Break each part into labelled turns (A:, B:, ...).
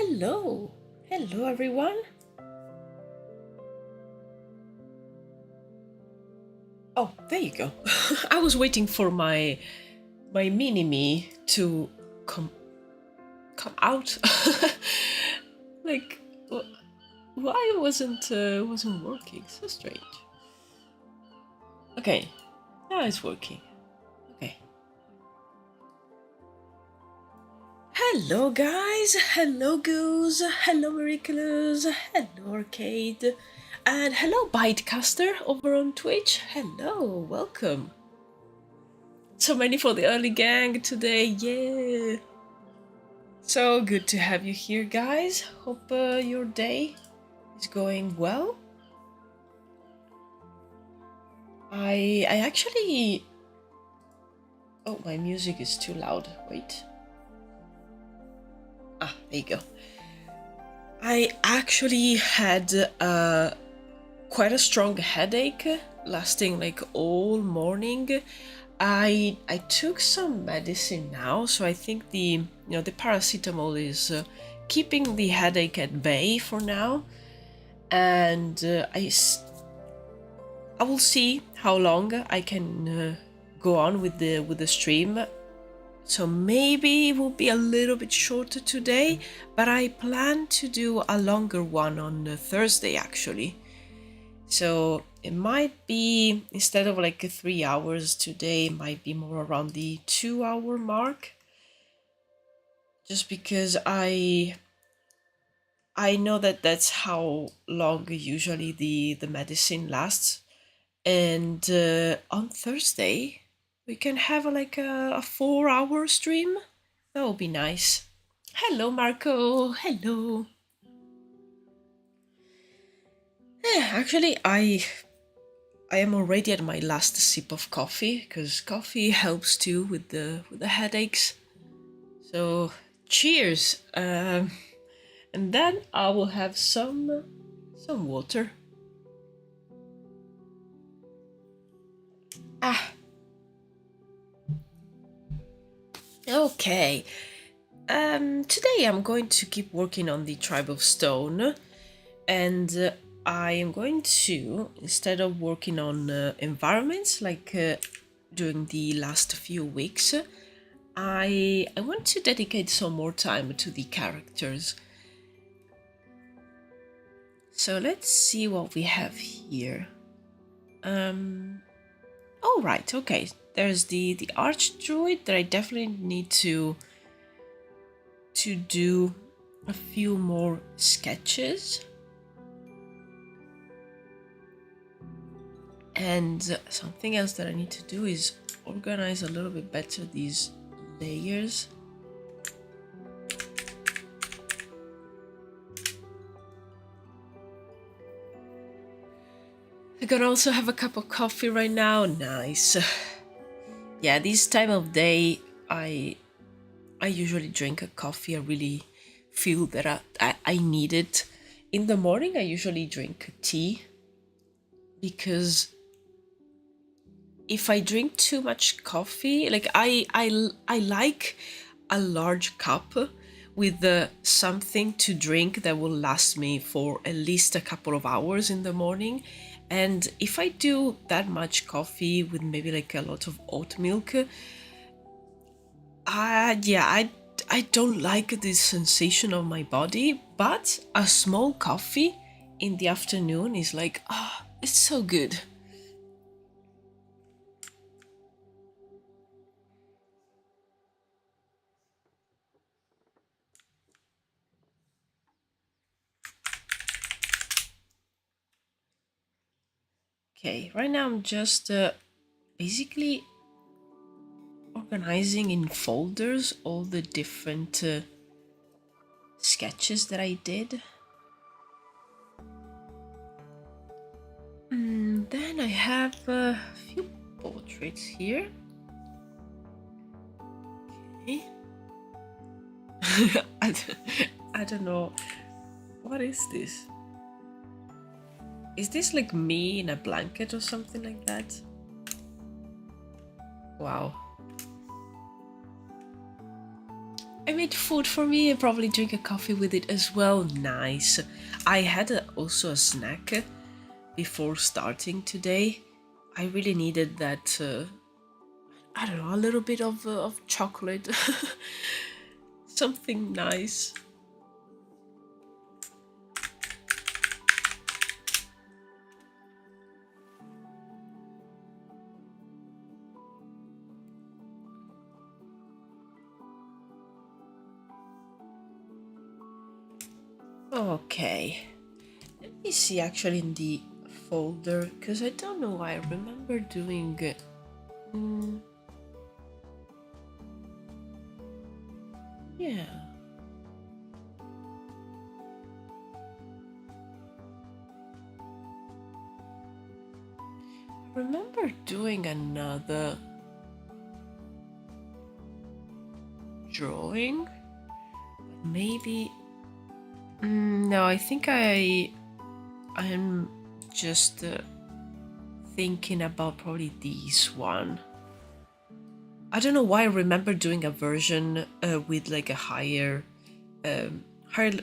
A: Hello! Hello everyone! Oh, there you go. I was waiting for my mini-me to come out. Like, why wasn't working? So strange. Okay, now it's working. Okay. Hello guys, hello Goose, hello Miraculous, hello Arcade, and hello Bytecaster over on Twitch. Hello, welcome. So many for the early gang today, yeah. So good to have you here guys. Hope your day is going well. I actually... Oh, my music is too loud, wait. Ah, there you go. I actually had quite a strong headache lasting like all morning. I took some medicine now, so I think the paracetamol is keeping the headache at bay for now, and I will see how long I can go on with the stream. So maybe it will be a little bit shorter today, but I plan to do a longer one on Thursday actually. So it might be, instead of like 3 hours today, it might be more around the 2-hour mark. Just because I know that that's how long usually the medicine lasts. And on Thursday, we can have like a 4-hour stream. That would be nice. Hello, Marco. Hello. Actually, I am already at my last sip of coffee because coffee helps too with the headaches. So cheers, and then I will have some water. Okay. Today I'm going to keep working on the Tribe of Stone, and I am going to, instead of working on environments like during the last few weeks, I want to dedicate some more time to the characters. So let's see what we have here. Oh right, okay. There's the Archdruid that I definitely need to do a few more sketches. And something else that I need to do is organize a little bit better these layers. I can also have a cup of coffee right now. Nice. Yeah, this time of day I usually drink a coffee. I really feel that I need it. In the morning I usually drink tea, because if I drink too much coffee, like I like a large cup with something to drink that will last me for at least a couple of hours in the morning. And if I do that much coffee with maybe like a lot of oat milk, I don't like this sensation of my body. But a small coffee in the afternoon is like, it's so good. Okay, right now I'm just basically organizing in folders all the different sketches that I did. And then I have a few portraits here. Okay. I don't know. What is this? Is this like me in a blanket or something like that? Wow. I made food for me and probably drink a coffee with it as well. Nice. I had also a snack before starting today. I really needed that, I don't know, a little bit of chocolate. Something nice. Okay, let me see actually in the folder, because I don't know, I remember doing yeah, I remember doing another drawing, maybe no, I think I'm just thinking about probably this one. I don't know why I remember doing a version with like a higher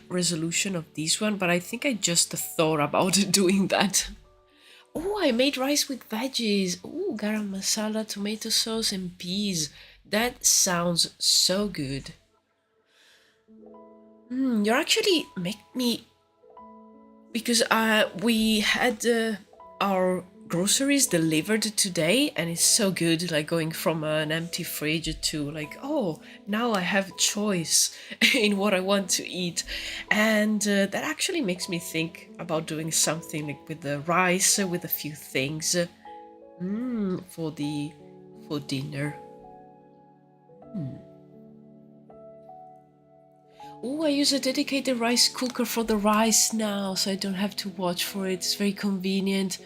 A: resolution of this one, but I think I just thought about doing that. Oh, I made rice with veggies. Oh, garam masala, tomato sauce, and peas. That sounds so good. You're actually make me, because we had our groceries delivered today, and it's so good, like going from an empty fridge to like, oh, now I have choice in what I want to eat. And that actually makes me think about doing something like with the rice, with a few things for dinner. Oh, I use a dedicated rice cooker for the rice now, so I don't have to watch for it. It's very convenient.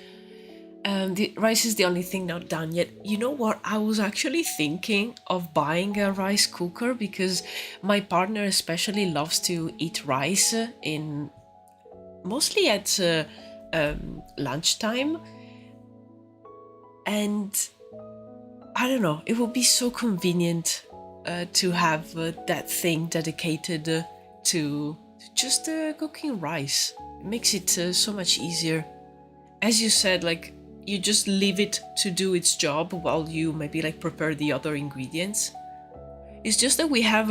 A: The rice is the only thing not done yet. You know what? I was actually thinking of buying a rice cooker because my partner especially loves to eat rice in mostly at lunchtime, and I don't know. It would be so convenient to have that thing dedicated to just cooking rice. It makes it so much easier. As you said, like you just leave it to do its job while you maybe like prepare the other ingredients. It's just that we have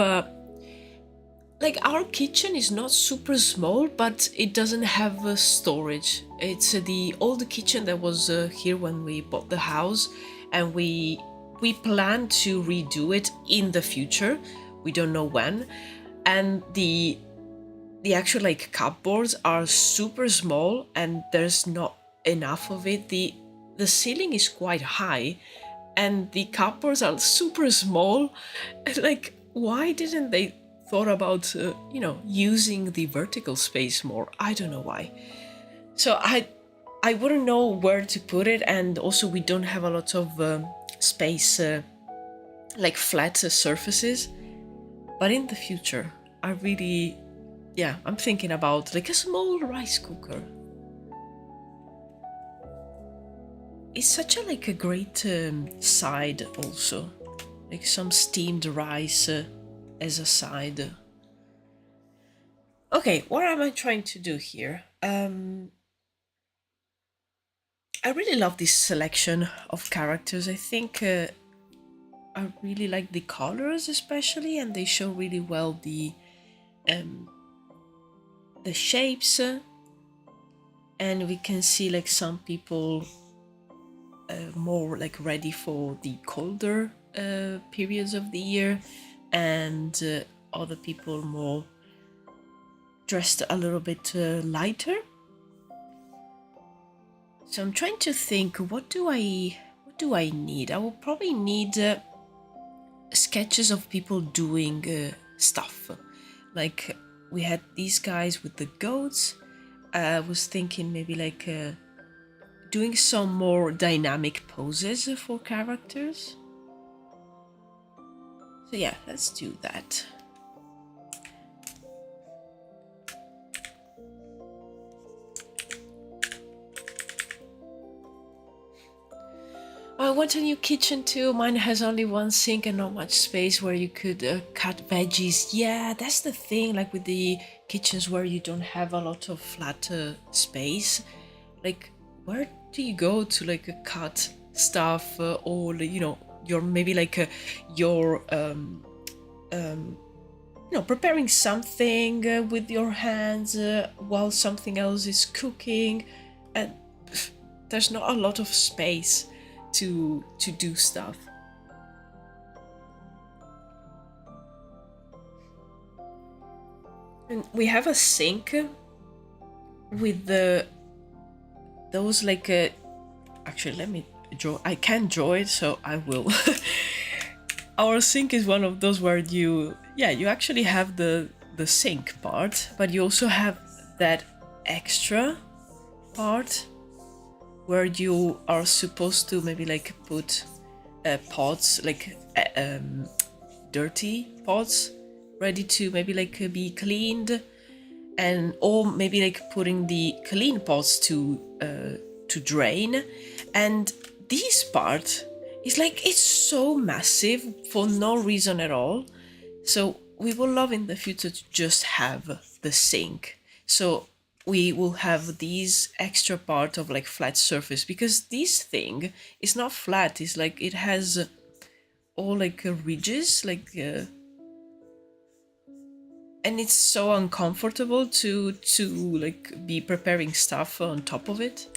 A: like our kitchen is not super small, but it doesn't have storage. It's the old kitchen that was here when we bought the house, and we plan to redo it in the future. We don't know when, and the actual like cupboards are super small, and there's not enough of it. The ceiling is quite high, and the cupboards are super small. Like, why didn't they thought about using the vertical space more? I don't know why. So I wouldn't know where to put it, and also we don't have a lot of space, like flat surfaces. But in the future, I really, yeah, I'm thinking about like a small rice cooker. It's such a great side also, like some steamed rice as a side. Okay, what am I trying to do here? I really love this selection of characters. I think I really like the colors especially, and they show really well the shapes, and we can see like some people more like ready for the colder periods of the year, and other people more dressed a little bit lighter. So I'm trying to think, what do I need? I will probably need sketches of people doing stuff. Like we had these guys with the goats. I was thinking maybe like doing some more dynamic poses for characters. So yeah, let's do that. I want a new kitchen too. Mine has only one sink and not much space where you could cut veggies. Yeah, that's the thing, like with the kitchens where you don't have a lot of flat space. Like, where do you go to like cut stuff or you know, your maybe like your you know, preparing something with your hands while something else is cooking, and there's not a lot of space to do stuff. And we have a sink with those like actually let me draw. I can't draw it, so I will. Our sink is one of those where you actually have the sink part, but you also have that extra part where you are supposed to maybe like put pots, like dirty pots, ready to maybe like be cleaned, and or maybe like putting the clean pots to drain. And this part is like, it's so massive for no reason at all. So we will love in the future to just have the sink. So we will have these extra part of like flat surface, because this thing is not flat. It's like it has all like ridges, like and it's so uncomfortable to like be preparing stuff on top of it.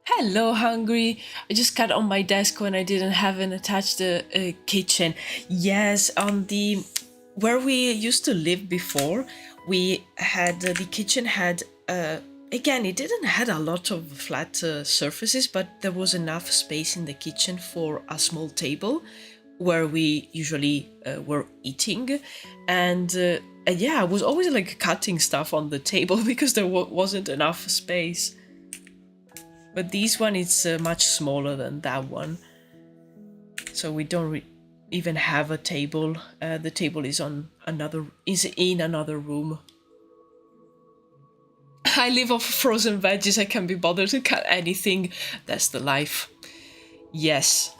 A: Hello, Hungry. I just cut on my desk when I didn't have an attached kitchen. Yes, on the where we used to live before, we had the kitchen had again, it didn't had a lot of flat surfaces, but there was enough space in the kitchen for a small table where we usually were eating. And yeah, I was always like cutting stuff on the table because there wasn't enough space. But this one is much smaller than that one, so we don't even have a table. The table is in another room. I live off frozen veggies. I can't be bothered to cut anything. That's the life. Yes.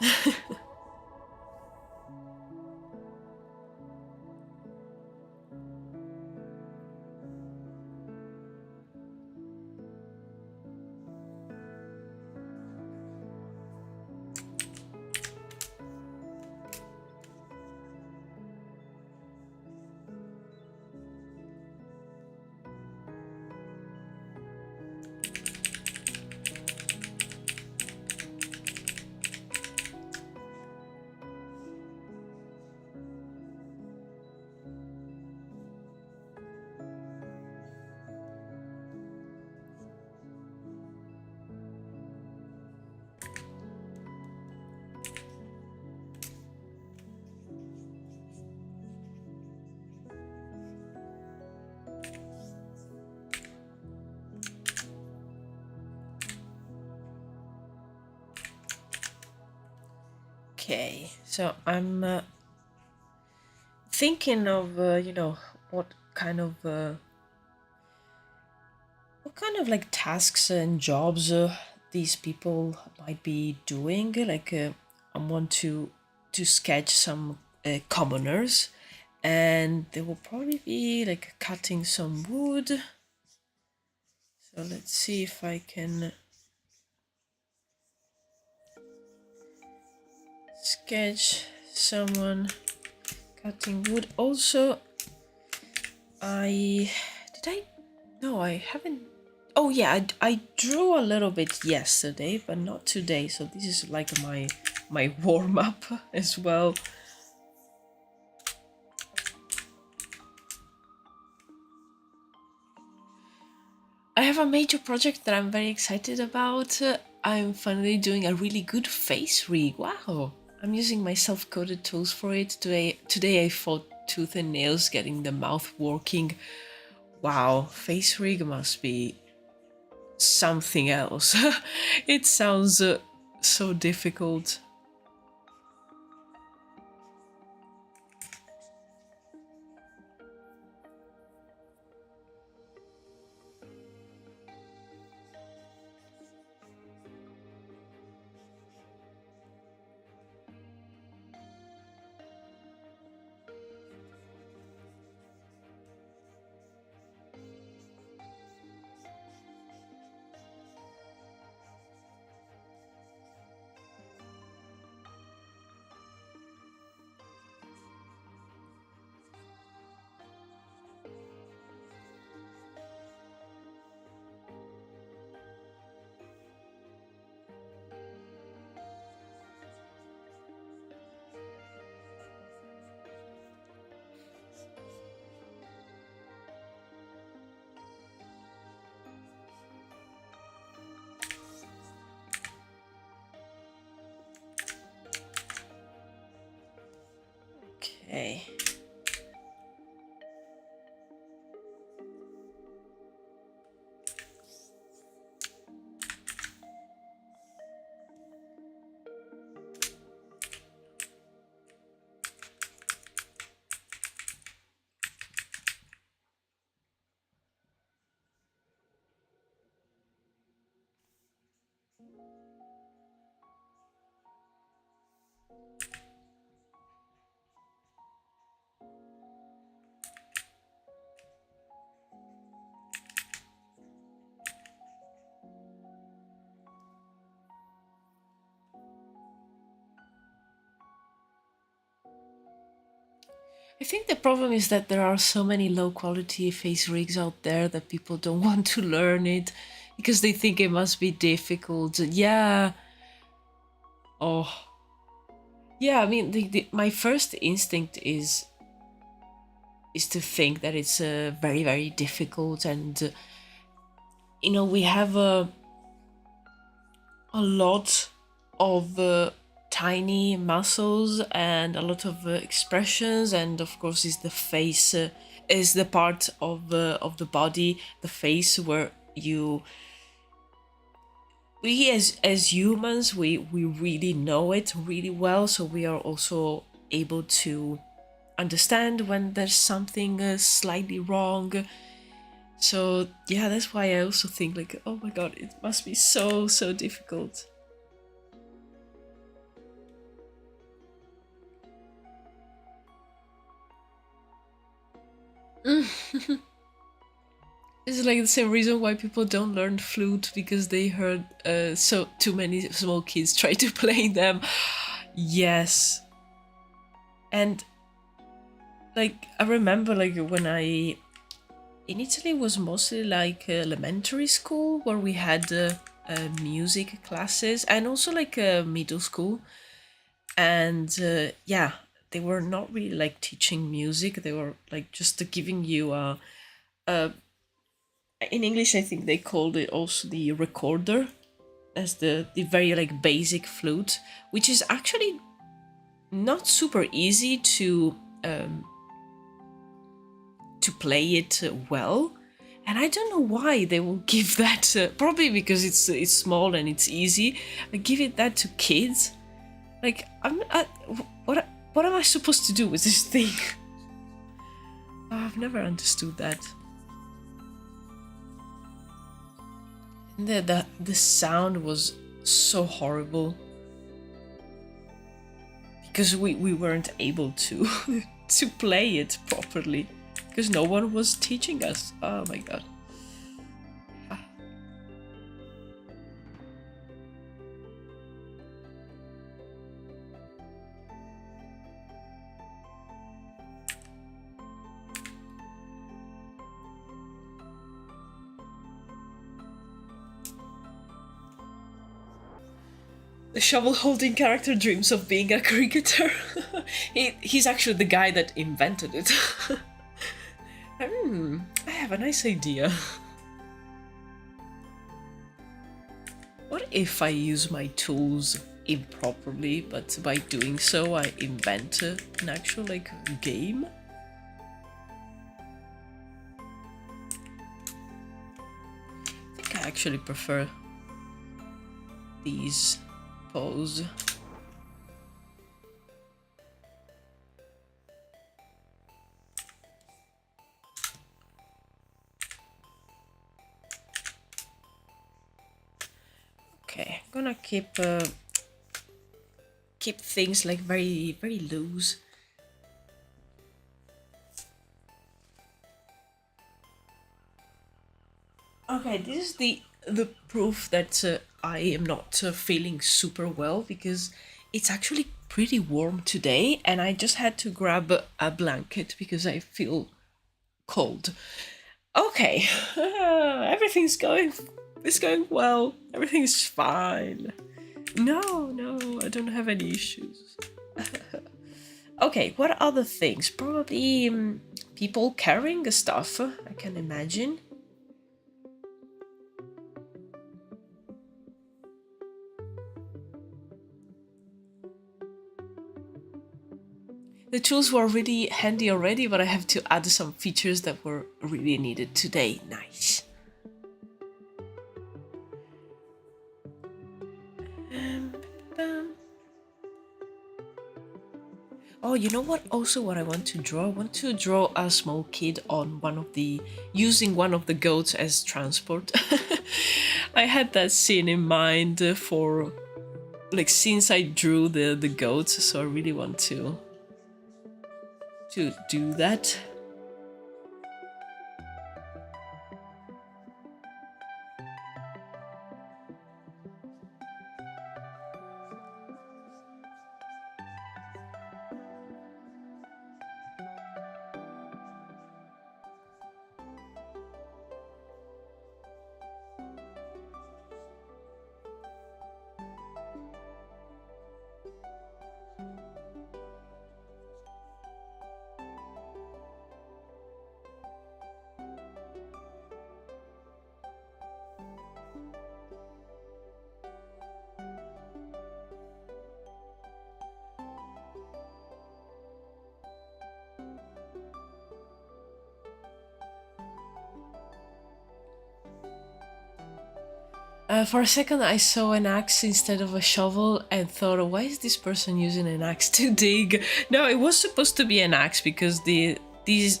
A: Okay, so I'm thinking of you know, what kind of like tasks and jobs these people might be doing. Like I want to sketch some commoners, and they will probably be like cutting some wood. So let's see if I can sketch someone cutting wood. Also, I haven't. Oh yeah, I drew a little bit yesterday, but not today. So this is like my warm up as well. I have a major project that I'm very excited about. I'm finally doing a really good face rig. Wow! I'm using my self-coded tools for it. Today I fought tooth and nails getting the mouth working. Wow, face rig must be something else. It sounds so difficult. Okay. I think the problem is that there are so many low quality face rigs out there that people don't want to learn it because they think it must be difficult. Yeah. Oh. Yeah, I mean, my first instinct is to think that it's very, very difficult, and you know, we have a lot of tiny muscles and a lot of expressions, and of course is the face, is the part of the body, the face, where we as humans, we really know it really well, so we are also able to understand when there's something slightly wrong. So yeah, that's why I also think like, oh my god, it must be so difficult. It's like the same reason why people don't learn flute, because they heard so too many small kids try to play them. Yes. And like I remember like when I in Italy was mostly like elementary school where we had music classes, and also like middle school. And yeah, they were not really like teaching music, they were like just giving you a in English I think they called it also the recorder, as the very like basic flute, which is actually not super easy um, to play it well. And I don't know why they will give that. Probably because it's small and it's easy. Give it that to kids. Like what am I supposed to do with this thing? I've never understood that. And the sound was so horrible because we weren't able to to play it properly because no one was teaching us. Oh my god. The shovel-holding character dreams of being a cricketer. He's actually the guy that invented it. I have a nice idea. What if I use my tools improperly, but by doing so I invent an actual like game? I think I actually prefer these pose. Okay, I'm gonna keep things like very loose. Okay, this is the proof that I am not feeling super well, because it's actually pretty warm today, and I just had to grab a blanket because I feel cold. Okay, everything's going well. Everything's fine. No, I don't have any issues. Okay, what other things? Probably people carrying stuff, I can imagine. The tools were really handy already, but I have to add some features that were really needed today. Nice. Oh, you know what? Also, what I want to draw? I want to draw a small kid on using one of the goats as transport. I had that scene in mind for, like, since I drew the goats, so I really want to do that. For a second, I saw an axe instead of a shovel and thought, why is this person using an axe to dig? No, it was supposed to be an axe because these,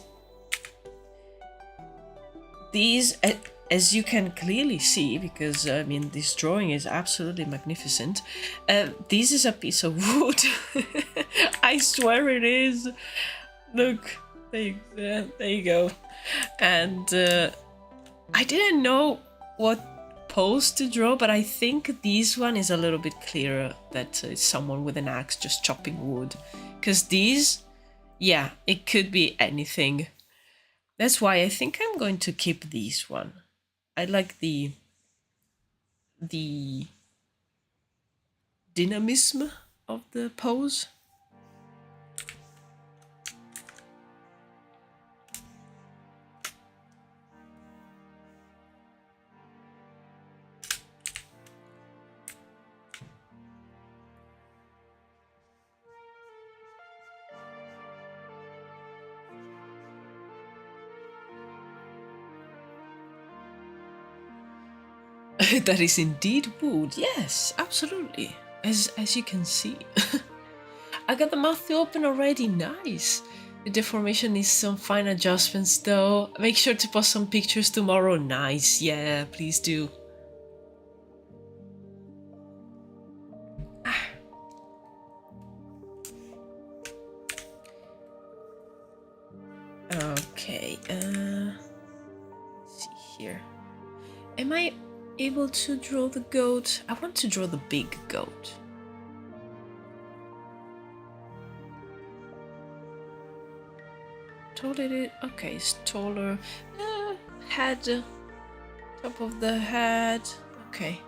A: as you can clearly see, because I mean, this drawing is absolutely magnificent. This is a piece of wood. I swear it is. Look, there you go. And I didn't know what pose to draw, but I think this one is a little bit clearer that it's someone with an axe just chopping wood, because these, yeah, it could be anything. That's why I think I'm going to keep this one. I like the dynamism of the pose. That is indeed wood. Yes, absolutely. As you can see. I got the mouth to open already. Nice. The deformation needs some fine adjustments though. Make sure to post some pictures tomorrow. Nice. Yeah, please do. Okay. Let's see here. Am I able to draw the goat? I want to draw the big goat. Totally. Okay, it's taller. Head. Top of the head. Okay.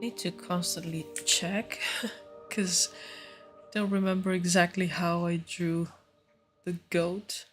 A: Need to constantly check because don't remember exactly how I drew the goat.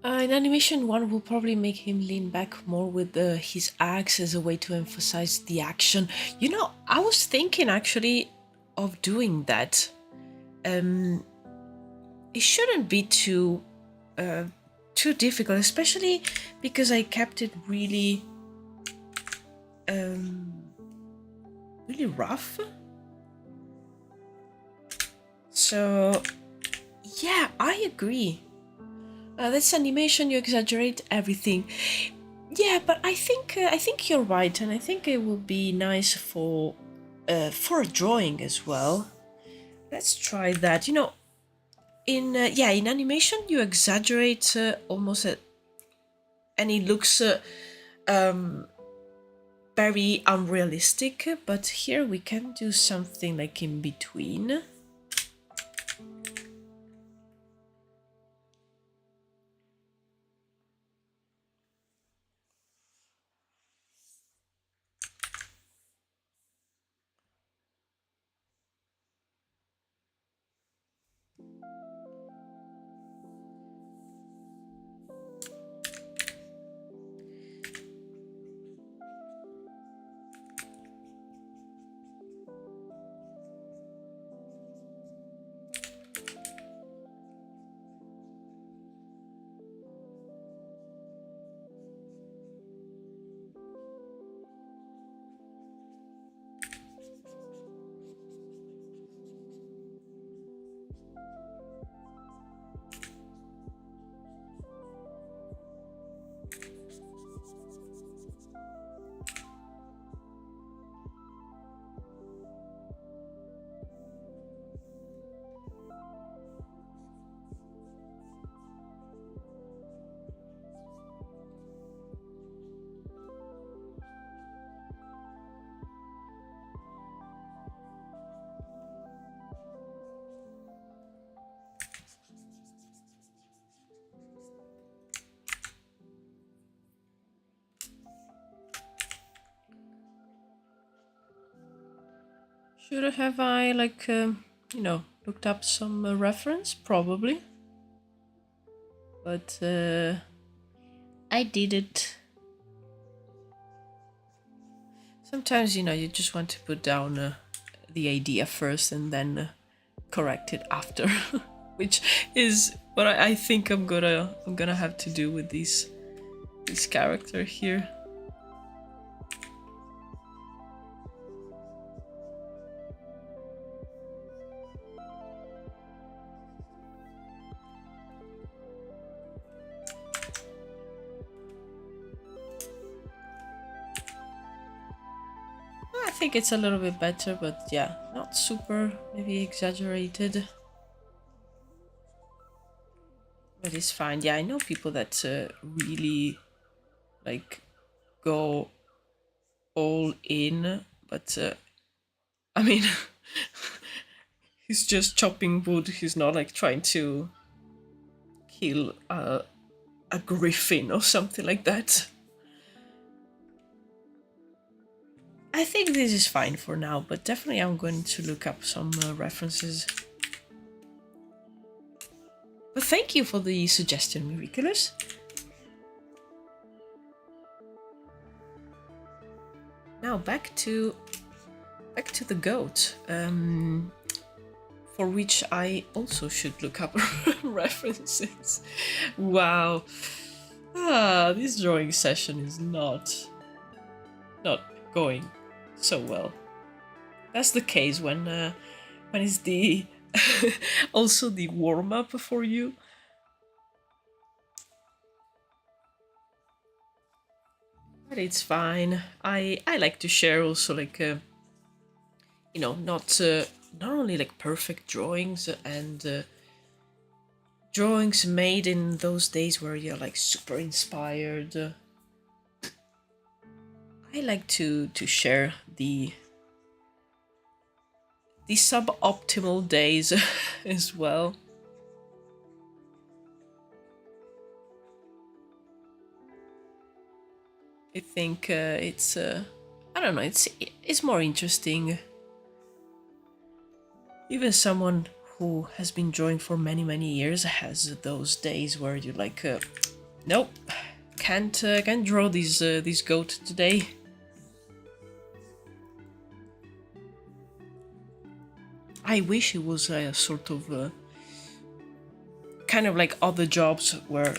A: In animation one will probably make him lean back more with his axe as a way to emphasize the action. You know, I was thinking actually of doing that. It shouldn't be too difficult, especially because I kept it really really rough. So yeah, I agree. This animation, you exaggerate everything. Yeah, but I think you're right, and I think it will be nice for a drawing as well. Let's try that. You know, in in animation you exaggerate almost, and it looks very unrealistic. But here we can do something like in between. Should have I like looked up some reference? Probably, but I did it. Sometimes you just want to put down the idea first and then correct it after, which is what I think I'm gonna have to do with this character here. I think it's a little bit better, but yeah, not super, maybe exaggerated. But it's fine. Yeah, I know people that really like go all in, but I mean, he's just chopping wood. He's not like trying to kill a griffin or something like that. I think this is fine for now, but definitely I'm going to look up some references. But thank you for the suggestion, Miraculous. Now back to the goat, for which I also should look up references. Wow, this drawing session is not going so well. That's the case when it's the also the warm up for you. But it's fine. I like to share also like not only like perfect drawings and drawings made in those days where you're like super inspired. I like to share the suboptimal days as well. I think it's I don't know, it's more interesting. Even someone who has been drawing for many years has those days where you're like, nope, can't draw these goat today. I wish it was a sort of kind of like other jobs where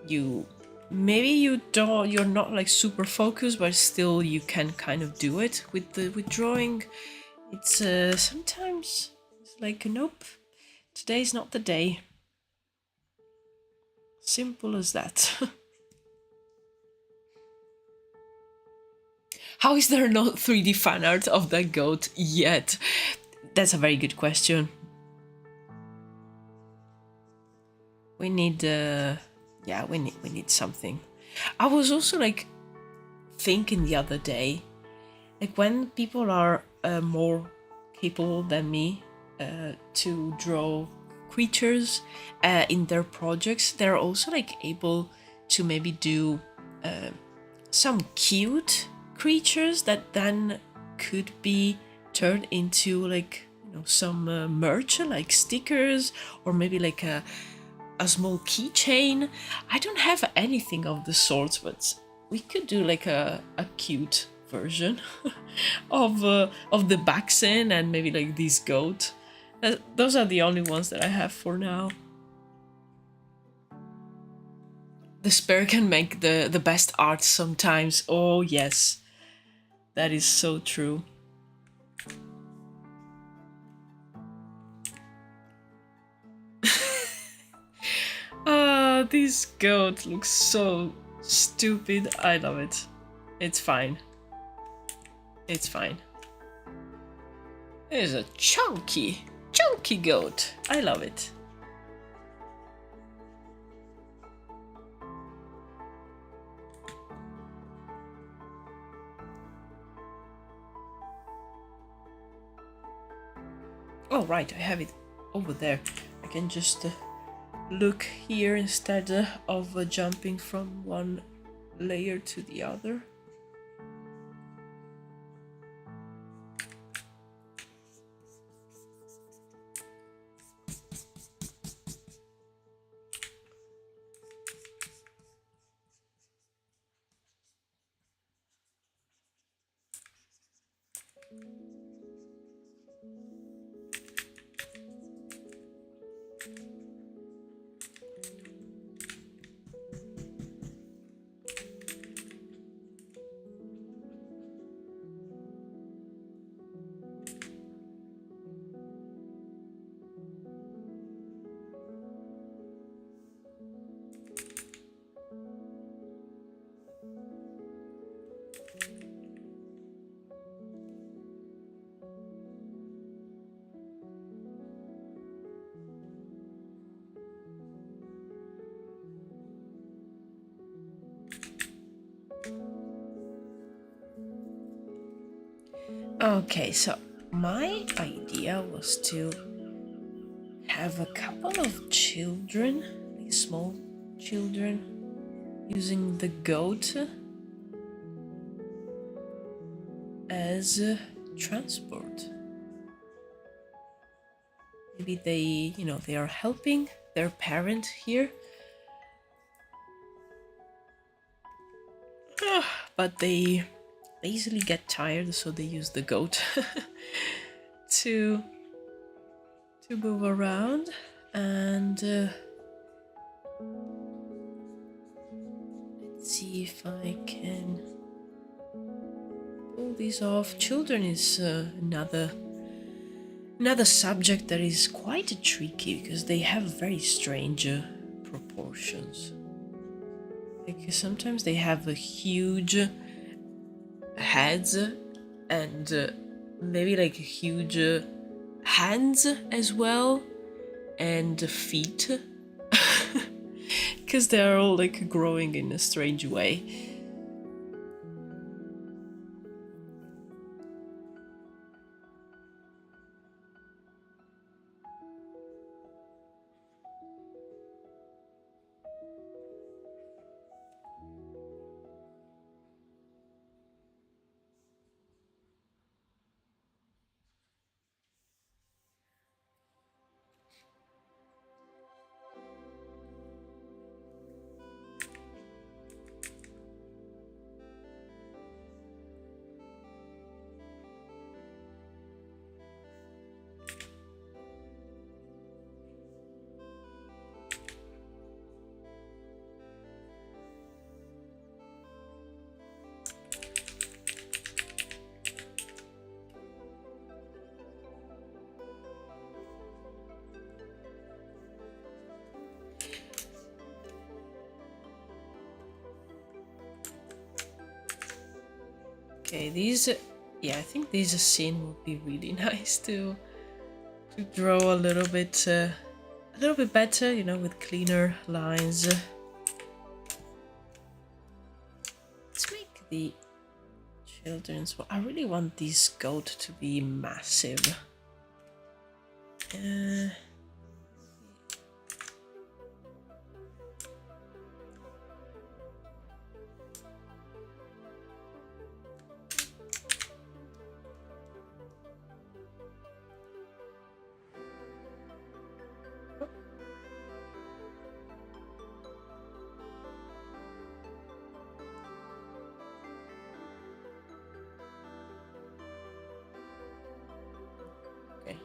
A: you're not like super focused, but still you can kind of do it with drawing. It's sometimes it's like, nope, today's not the day. Simple as that. How is there no 3D fan art of that goat yet? That's a very good question. We need yeah, we need something. I was also like thinking the other day, like when people are more capable than me to draw creatures in their projects, they're also like able to maybe do some cute creatures that then could be turned into like, you know, some merch, like stickers, or maybe like a small keychain. I don't have anything of the sorts, but we could do like a cute version of the Baxen and maybe like this goat. Those are the only ones that I have for now. The spare can make the best art sometimes. Oh yes, that is so true. Ah, this goat looks so stupid. I love it. It's fine. It's fine. It is a chunky goat. I love it. Oh right, I have it over there. I can just look here instead of jumping from one layer to the other. Okay, so my idea was to have a couple of children, like small children, using the goat as transport. Maybe they, you know, they are helping their parent here, but they easily get tired, so they use the goat to move around. And let's see if I can pull these off. Children is another subject that is quite tricky because they have very strange proportions. Like sometimes they have a huge heads and maybe like huge hands as well, and feet, because they're all like growing in a strange way. Okay, these, yeah, I think these scene would be really nice to draw a little bit better, you know, with cleaner lines. Let's make the children's one. I really want this goat to be massive. Okay.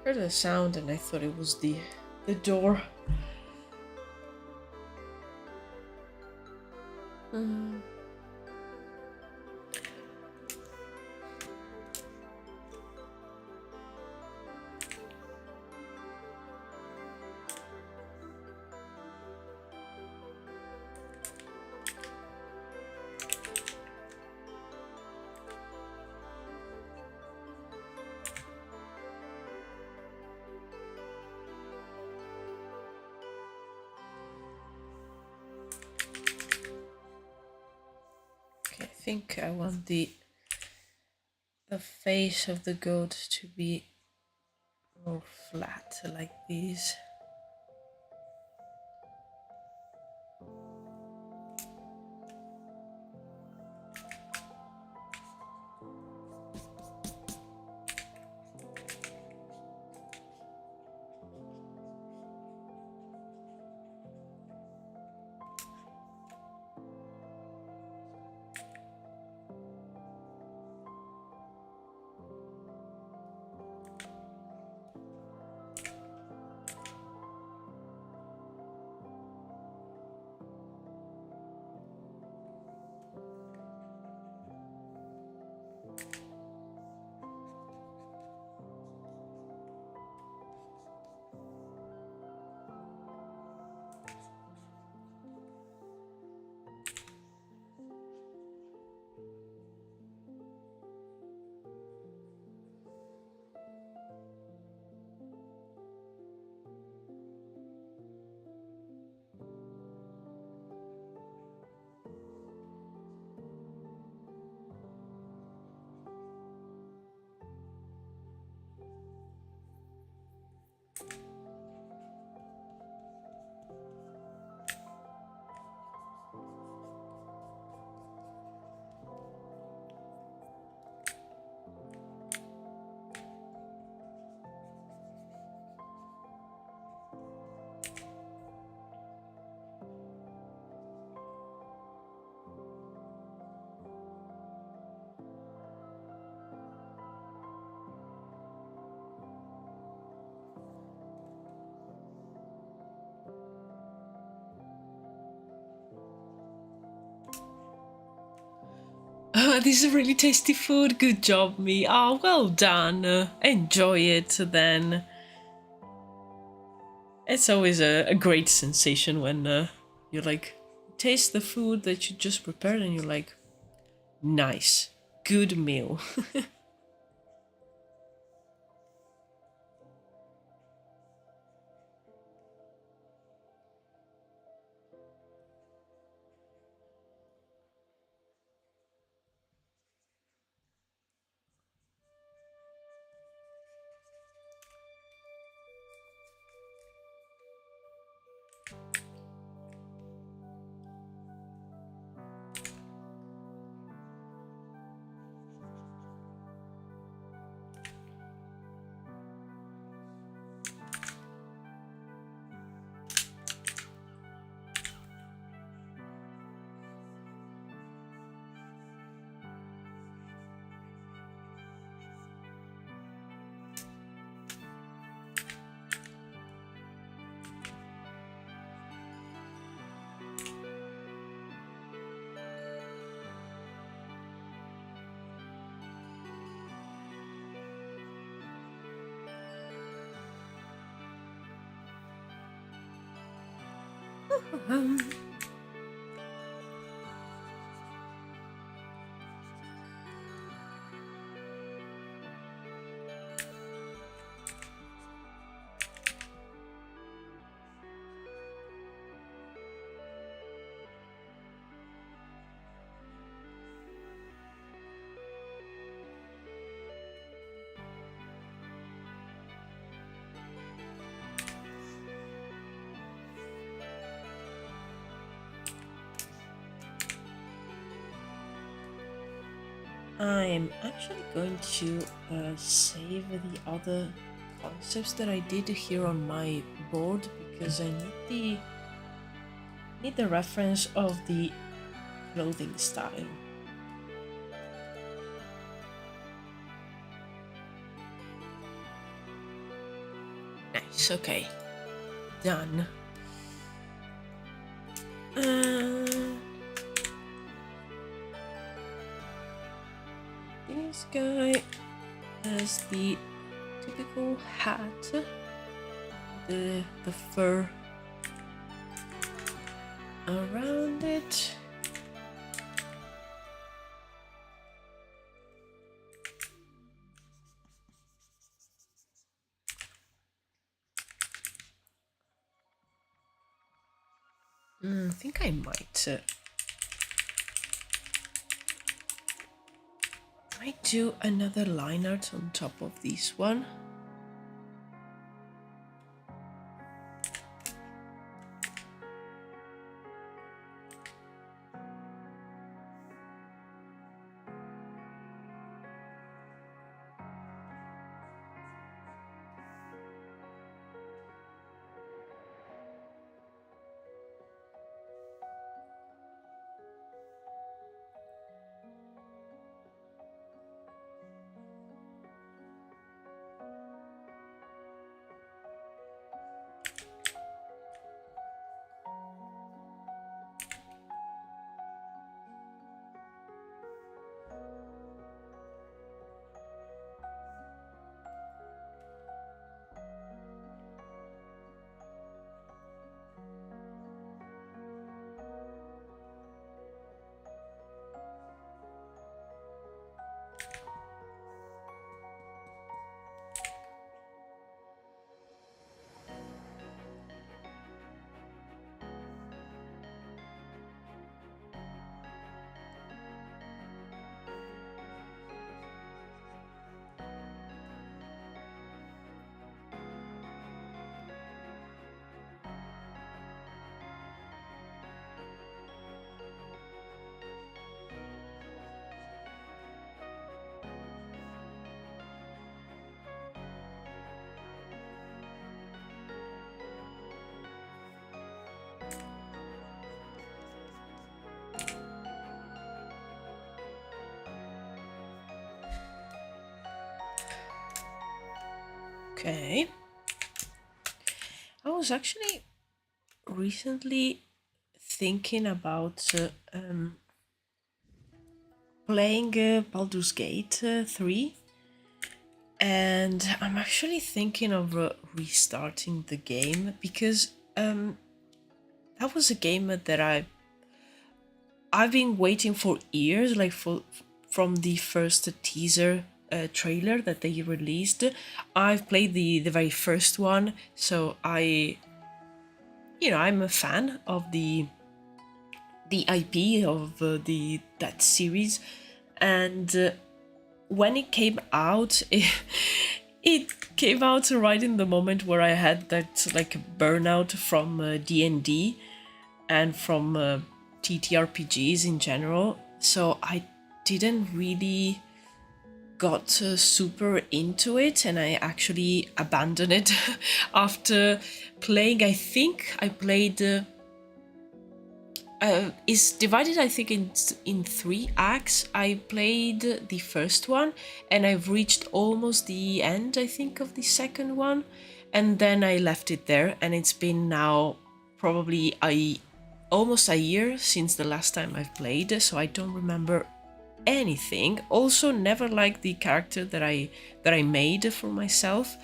A: Heard a sound and I thought it was the door. Okay, I think I want the face of the goat to be more flat, like these. This is really tasty food. Good job, me. Oh, well done. Enjoy it then. It's always a great sensation when you like taste the food that you just prepared and you're like, nice, good meal. I'm actually going to save the other concepts that I did here on my board because I need the reference of the clothing style. Nice, okay. Done. This guy has the typical hat, the fur around it. I think I might do another line art on top of this one. Okay. I was actually recently thinking about playing Baldur's Gate 3, and I'm actually thinking of restarting the game because that was a game that I've been waiting for years, like from the first teaser trailer that they released. I've played the very first one, so I'm a fan of the IP of that series, and when it came out, it came out right in the moment where I had that like burnout from D&D and from TTRPGs in general, so I didn't really got super into it, and I actually abandoned it after playing. I think I played is divided, I think, in 3 acts. I played the first one and I've reached almost the end, I think, of the second one, and then I left it there, and it's been now probably almost a year since the last time I've played, so I don't remember anything. Also, never liked the character that I made for myself.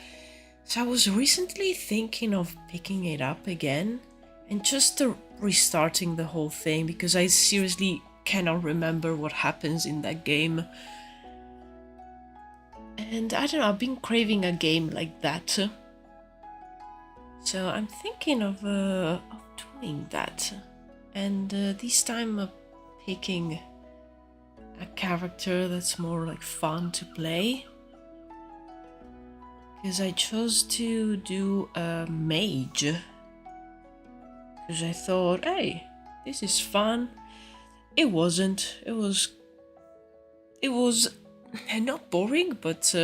A: So I was recently thinking of picking it up again and just restarting the whole thing, because I seriously cannot remember what happens in that game. And I don't know, I've been craving a game like that. So I'm thinking of doing that. And this time picking a character that's more like fun to play, because I chose to do a mage, because I thought, hey, this is fun. It wasn't. It was it was not boring, but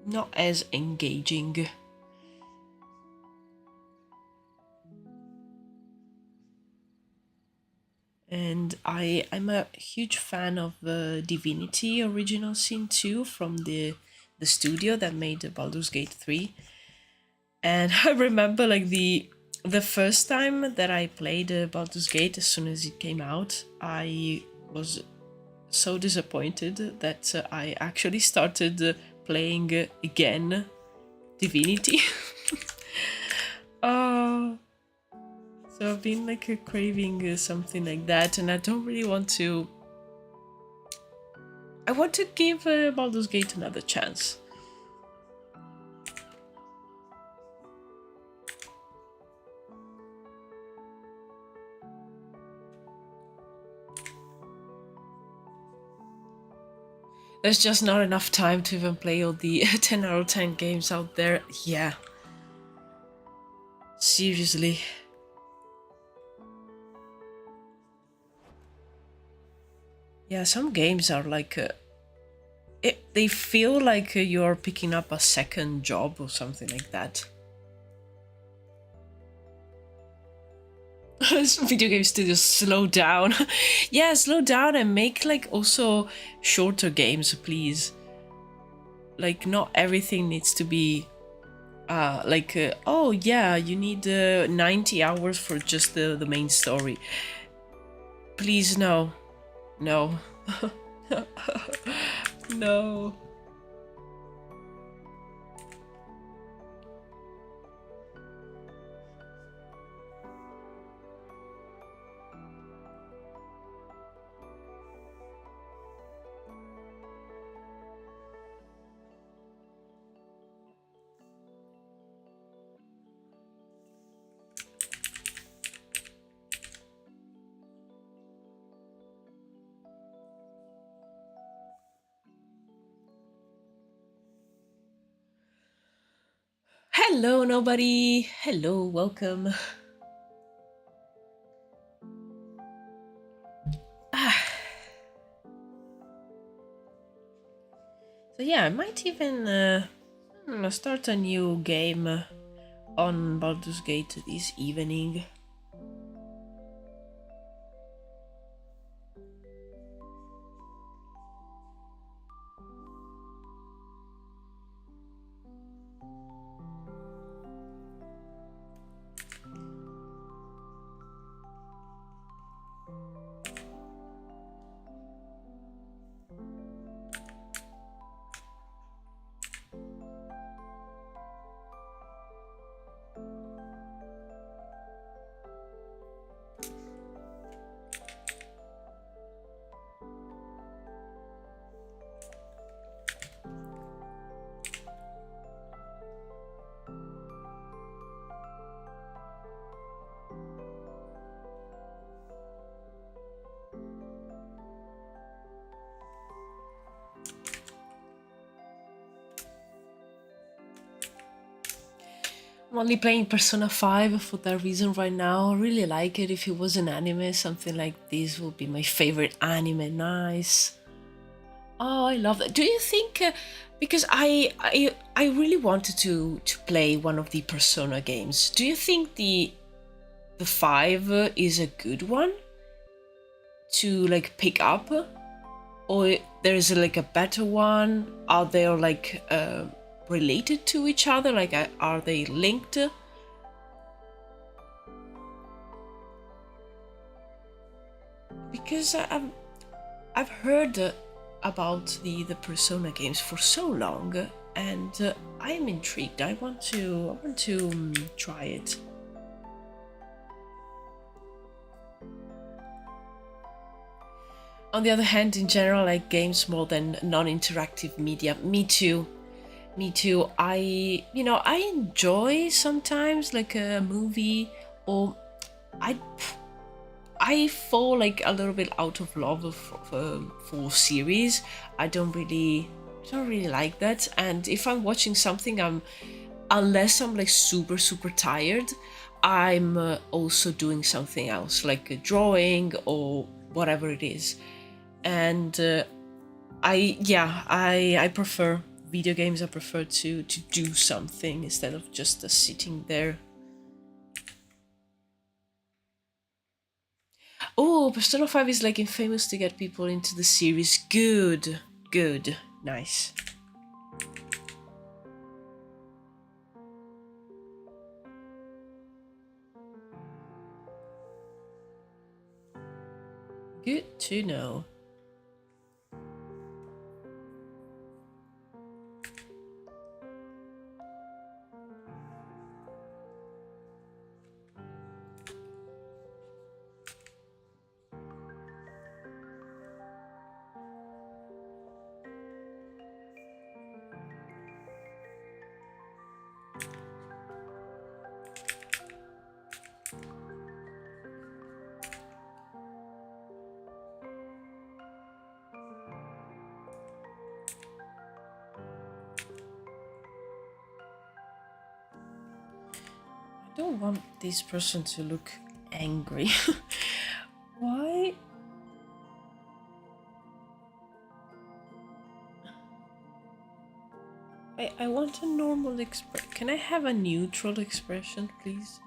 A: not as engaging. And I'm a huge fan of Divinity Original Sin 2 from the studio that made the Baldur's Gate 3. And I remember like the first time that I played Baldur's Gate, as soon as it came out, I was so disappointed that I actually started playing again Divinity. Oh, so I've been like craving something like that, and I don't really want to. I want to give Baldur's Gate another chance. There's just not enough time to even play all the 10 out of 10 games out there. Yeah. Seriously. Yeah, some games are like... they feel like you're picking up a second job or something like that. Video game studios, slow down. Yeah, slow down and make like also shorter games, please. Like not everything needs to be oh yeah, you need 90 hours for just the main story. Please, no. No. No. Hello, nobody. Hello, welcome. So yeah, I might even start a new game on Baldur's Gate this evening. I'm only playing Persona 5 for that reason right now. I really like it. If it was an anime, something like this would be my favorite anime. Nice. Oh, I love that. Do you think... because I really wanted to play one of the Persona games. Do you think the 5 is a good one to like pick up? Or there's like a better one? Are they like... related to each other? Like, are they linked? Because I've heard about the Persona games for so long, and I am intrigued. I want to try it. On the other hand, in general, I like games more than non-interactive media. Me too. Me too. I enjoy sometimes like a movie, or I fall like a little bit out of love for series. I don't really like that. And if I'm watching something, unless I'm like super tired, I'm also doing something else, like a drawing or whatever it is. and I prefer video games. I prefer to do something instead of just sitting there. Oh, Persona 5 is like infamous to get people into the series. Good, good, nice. Good to know. I don't want this person to look angry. Why? I want a normal expression. Can I have a neutral expression, please?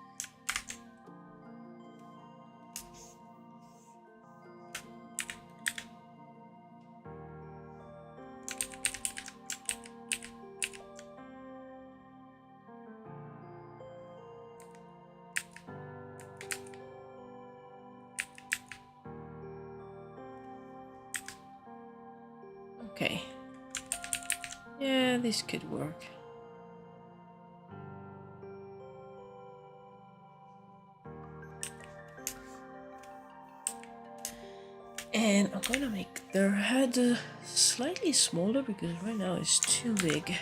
A: Okay. Yeah, this could work. And I'm gonna make their head slightly smaller because right now it's too big.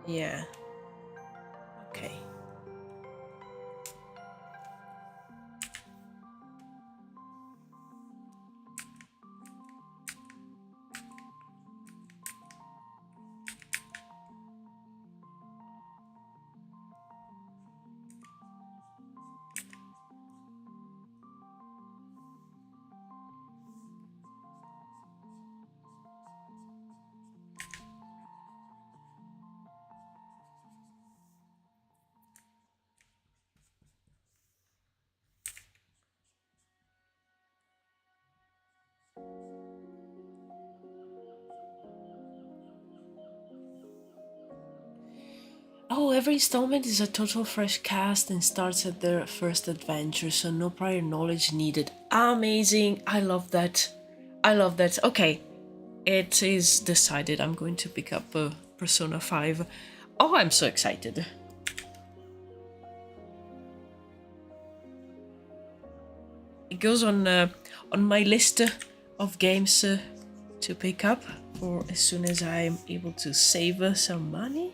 A: Yeah. Okay. Oh, every installment is a total fresh cast and starts at their first adventure, so no prior knowledge needed. Amazing! I love that. I love that. Okay, it is decided. I'm going to pick up Persona 5. Oh, I'm so excited. It goes on my list of games to pick up for as soon as I'm able to save some money.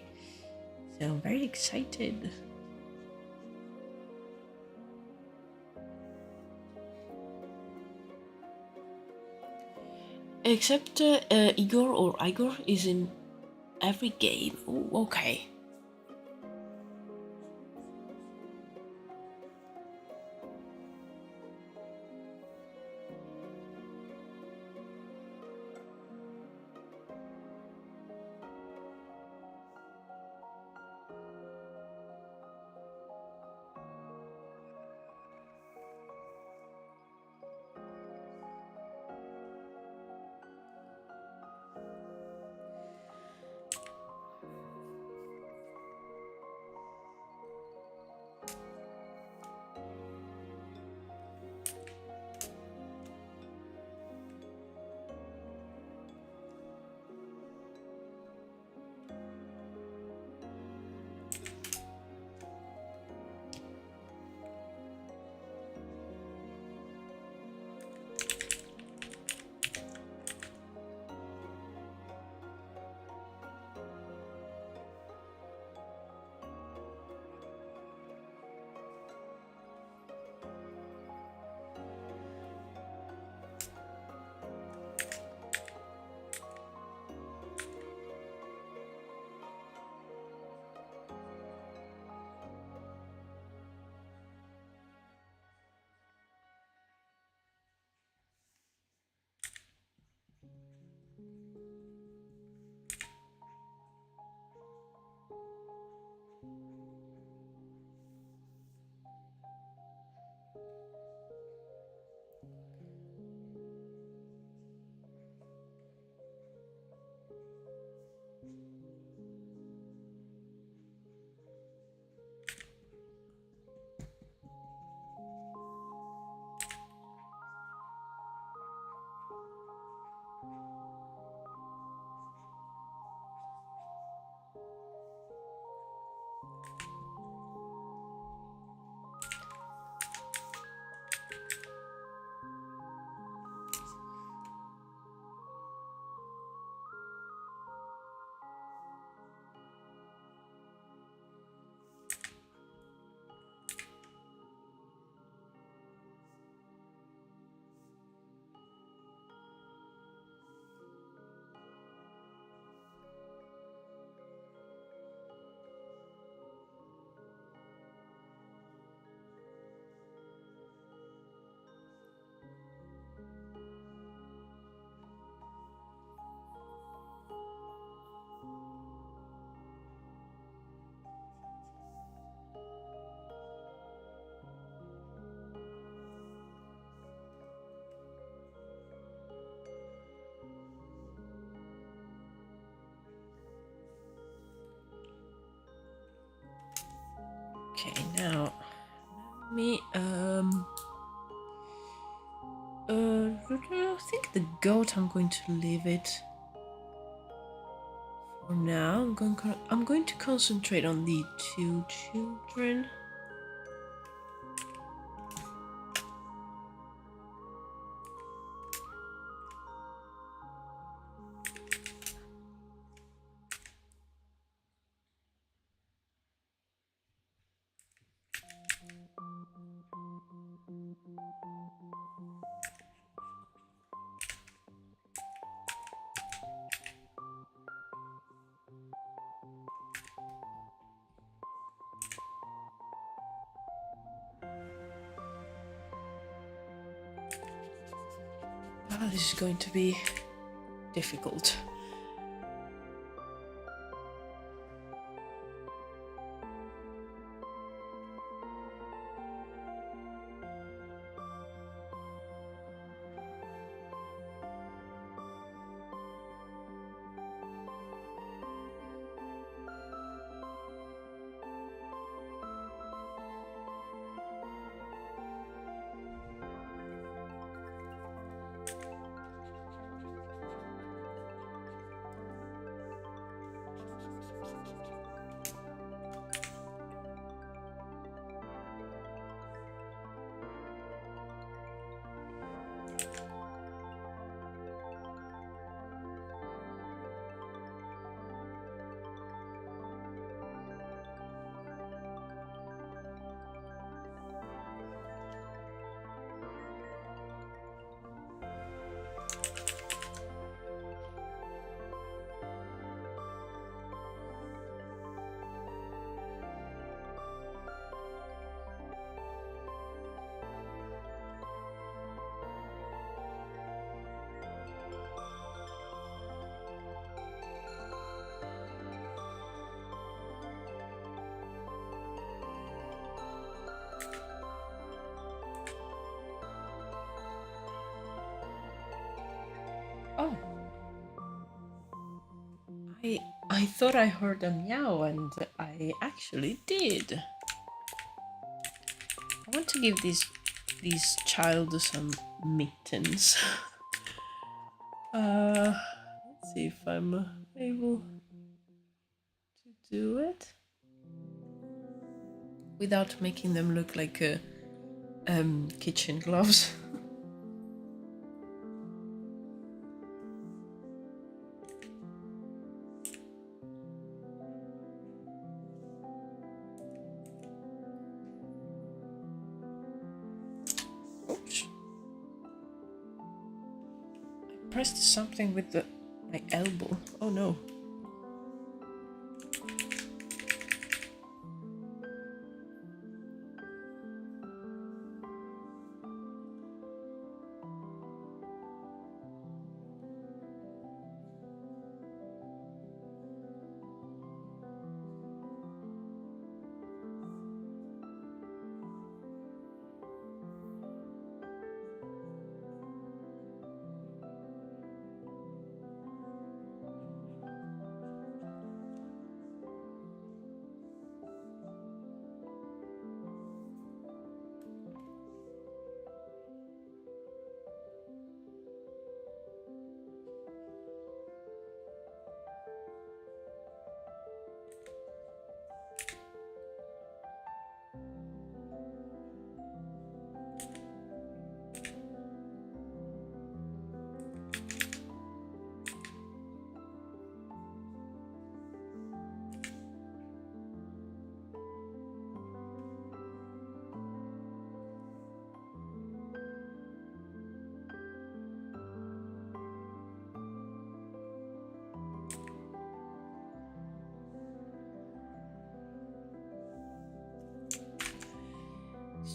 A: So I'm very excited. Except Igor or Igor is in every game. Ooh, okay. Okay, now let me I think the goat, I'm going to leave it for now. I'm going to concentrate on the 2 children. Oh, this is going to be difficult. Oh, I thought I heard a meow, and I actually did. I want to give these child some mittens. Let's see if I'm able to do it without making them look like kitchen gloves. Oops. I pressed something with my elbow. Oh no.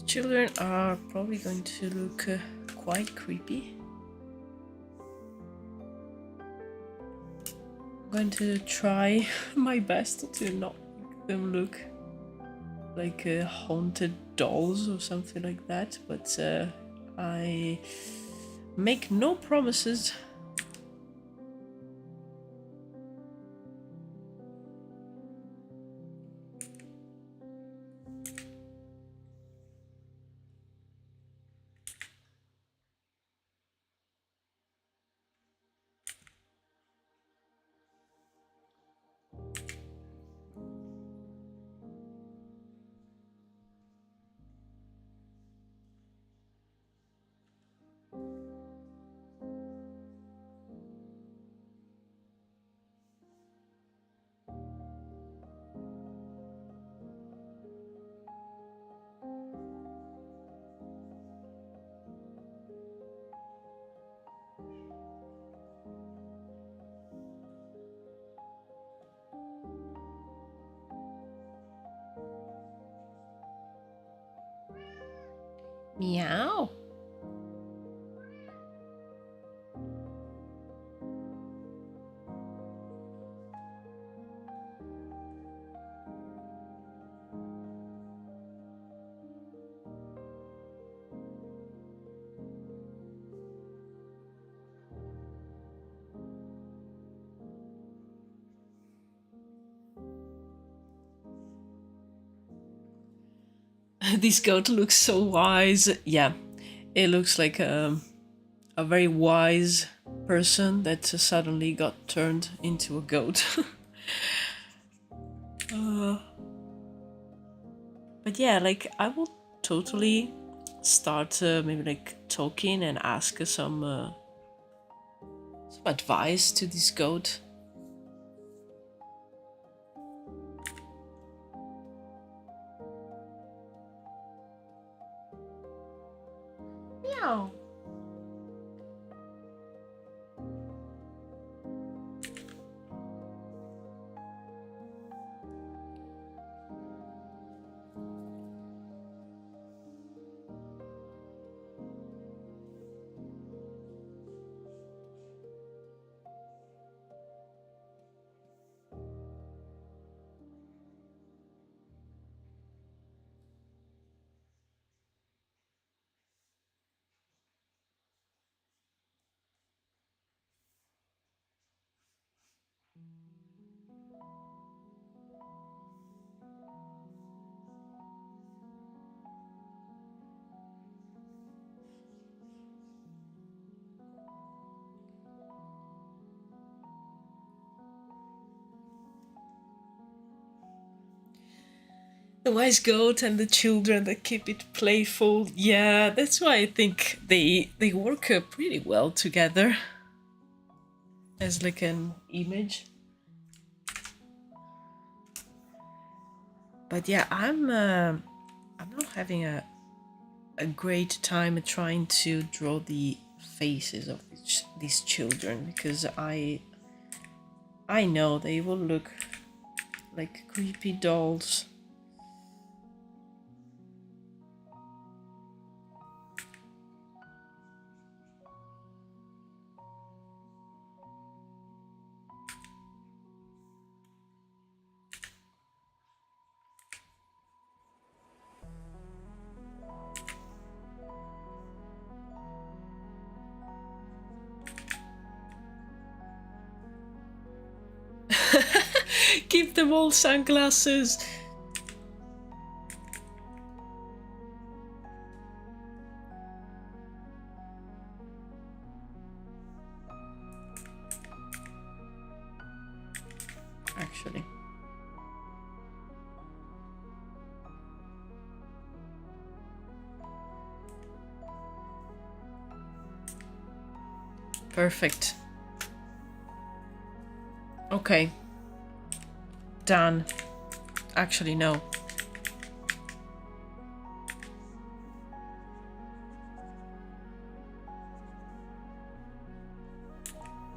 A: Children are probably going to look quite creepy. I'm going to try my best to not make them look like haunted dolls or something like that, but I make no promises. Meow. This goat looks so wise. Yeah, it looks like a very wise person that suddenly got turned into a goat. But yeah, like I will totally start maybe like talking and ask some advice to this goat. Meow. The wise goat and the children that keep it playful. Yeah, that's why I think they work pretty well together as like an image. But yeah, I'm not having a great time trying to draw the faces of these children because I know they will look like creepy dolls. Give them all sunglasses. Actually. Perfect. Okay. Done. Actually, no.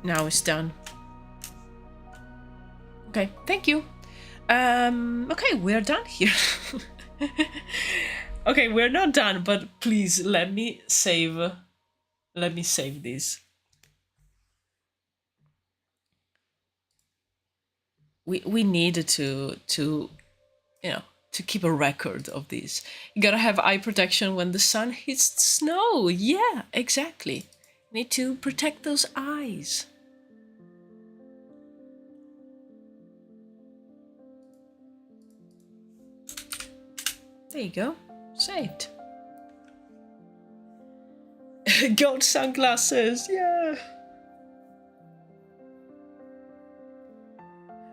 A: Now it's done. Okay, thank you. Okay, we're done here. Okay, we're not done, but please let me save this. We need to you know to keep a record of this. You gotta have eye protection when the sun hits the snow. Yeah, exactly. Need to protect those eyes. There you go. Saved. Gold sunglasses, yeah.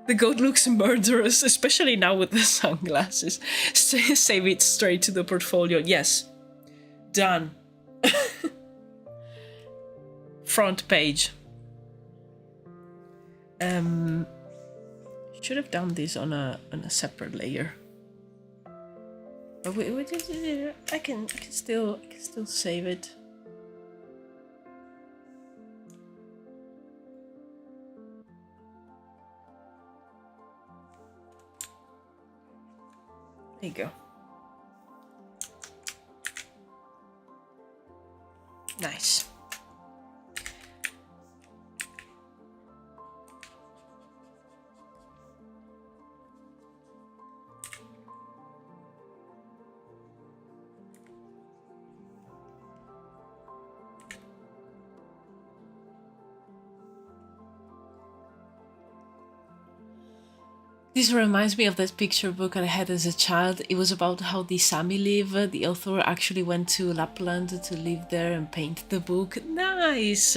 A: The goat looks murderous, especially now with the sunglasses. Save it straight to the portfolio. Yes. Done. Front page. Should have done this on a separate layer. But I can still save it. There you go. Nice. This reminds me of that picture book I had as a child. It was about how the Sami live. The author actually went to Lapland to live there and paint the book. Nice!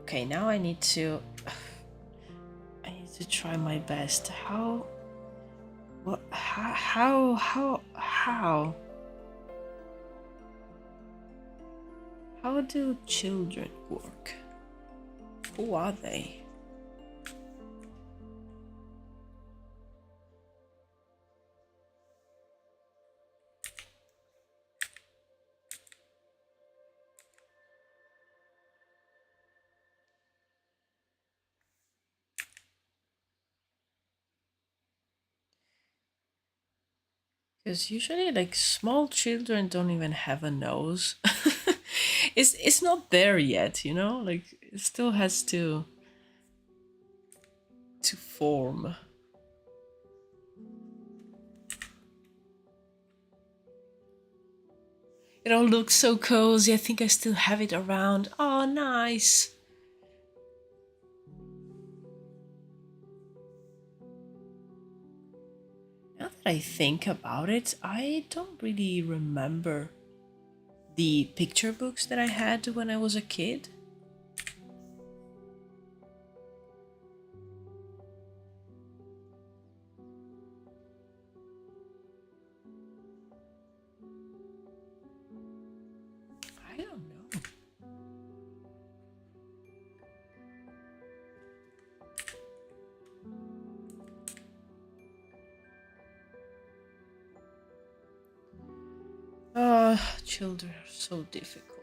A: Okay, now I need to try my best. How? What? How? How do children work? Who are they? Because usually, like, small children don't even have a nose. It's not there yet, you know. Like, it still has to form. It all looks so cozy. I think I still have it around. Oh, nice. Now that I think about it, I don't really remember the picture books that I had when I was a kid. I don't know. Children are so difficult.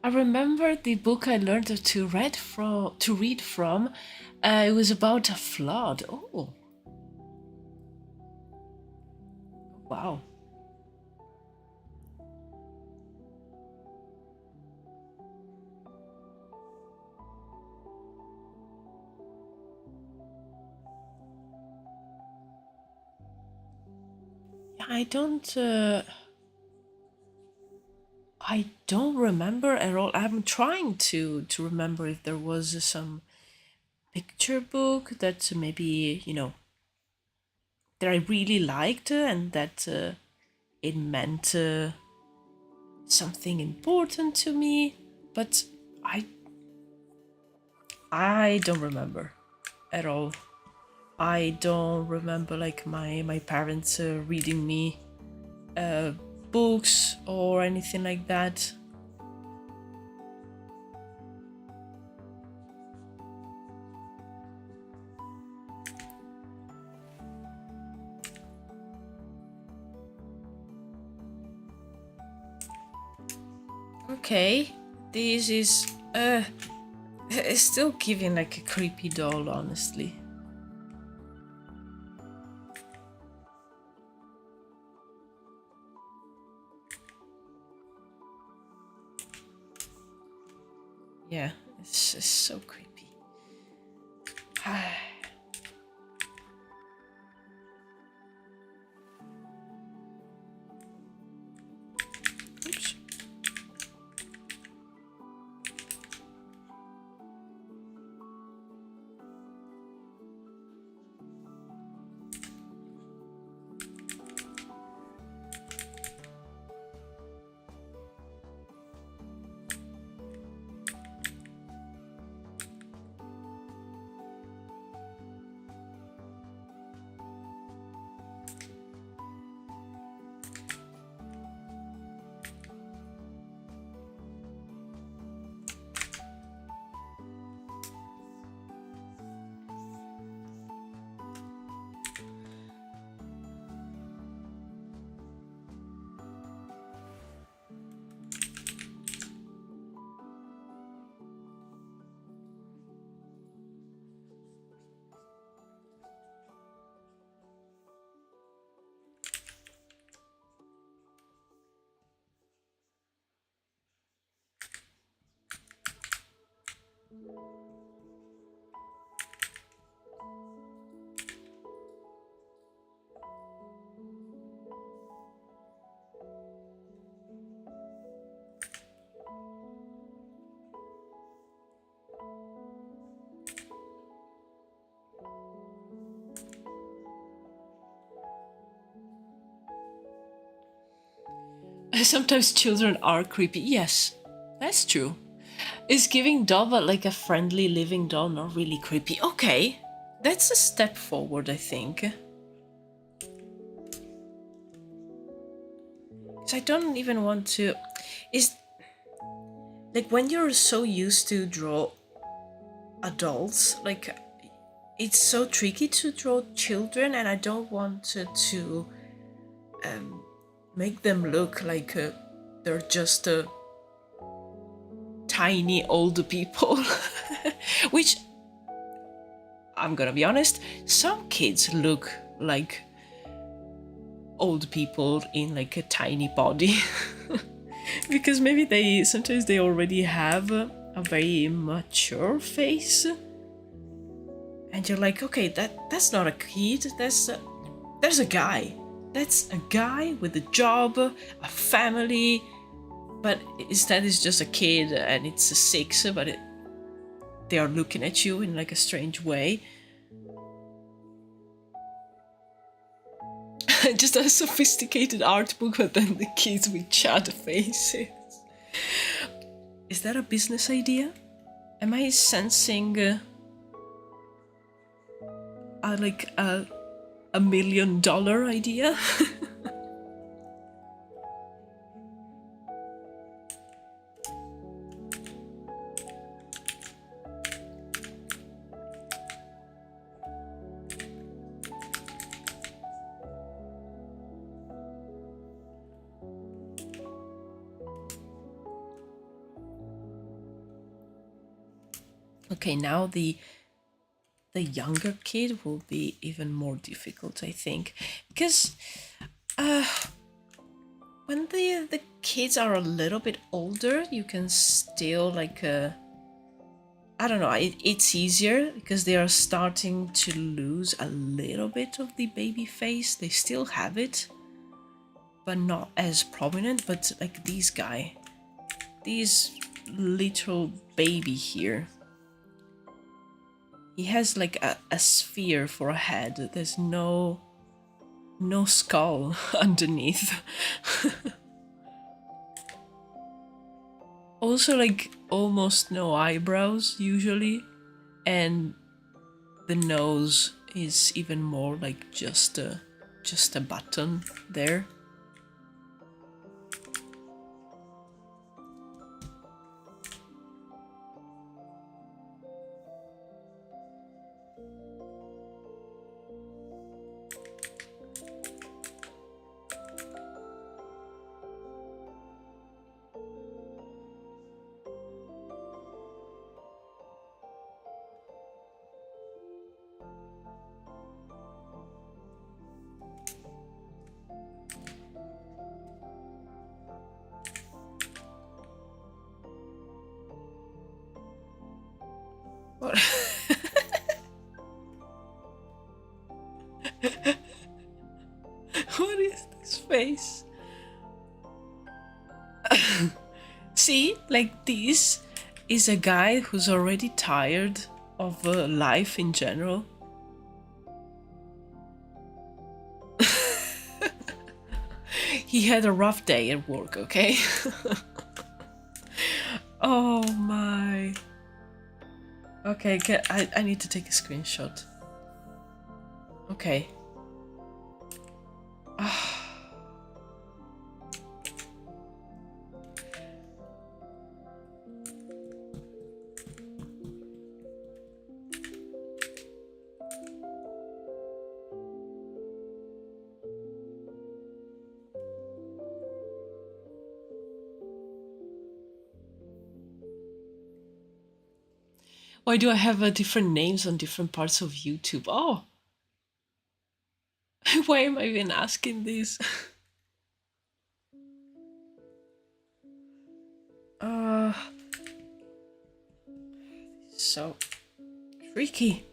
A: I remember the book I learned to read from. It was about a flood. Oh, wow. Yeah, I don't remember at all. I'm trying to remember if there was some picture book that maybe, you know, that I really liked and that it meant something important to me, but I don't remember at all. I don't remember like my parents reading me books or anything like that. Okay, this is it's still giving like a creepy doll, honestly. Yeah, it's just so creepy. Oops. Sometimes children are creepy. Yes, that's true. Is giving doll like a friendly living doll not really creepy? Okay, that's a step forward, I think. Because I don't even want to... Is... Like, when you're so used to draw adults, like, it's so tricky to draw children, and I don't want to make them look like they're just tiny old people. Which, I'm gonna be honest, some kids look like old people in like a tiny body. Because maybe sometimes they already have a very mature face, and you're like, okay, that's not a kid, there's a guy. That's a guy with a job, a family, but instead it's just a kid and it's a 6, but they are looking at you in like a strange way. Just a sophisticated art book, but then the kids with chat faces. Is that a business idea? Am I sensing like a $1 million idea? Okay, now the younger kid will be even more difficult, I think, because when the kids are a little bit older, you can still like I don't know, it's easier because they are starting to lose a little bit of the baby face. They still have it, but not as prominent. But like this little baby here, he has like a sphere for a head. There's no skull underneath. Also, like almost no eyebrows usually, and the nose is even more like just a button there. What? What is this face? See, like this is a guy who's already tired of life in general. He had a rough day at work, okay? Oh my. Okay, I need to take a screenshot. Okay. Why do I have different names on different parts of YouTube? Oh! Why am I even asking this? so tricky.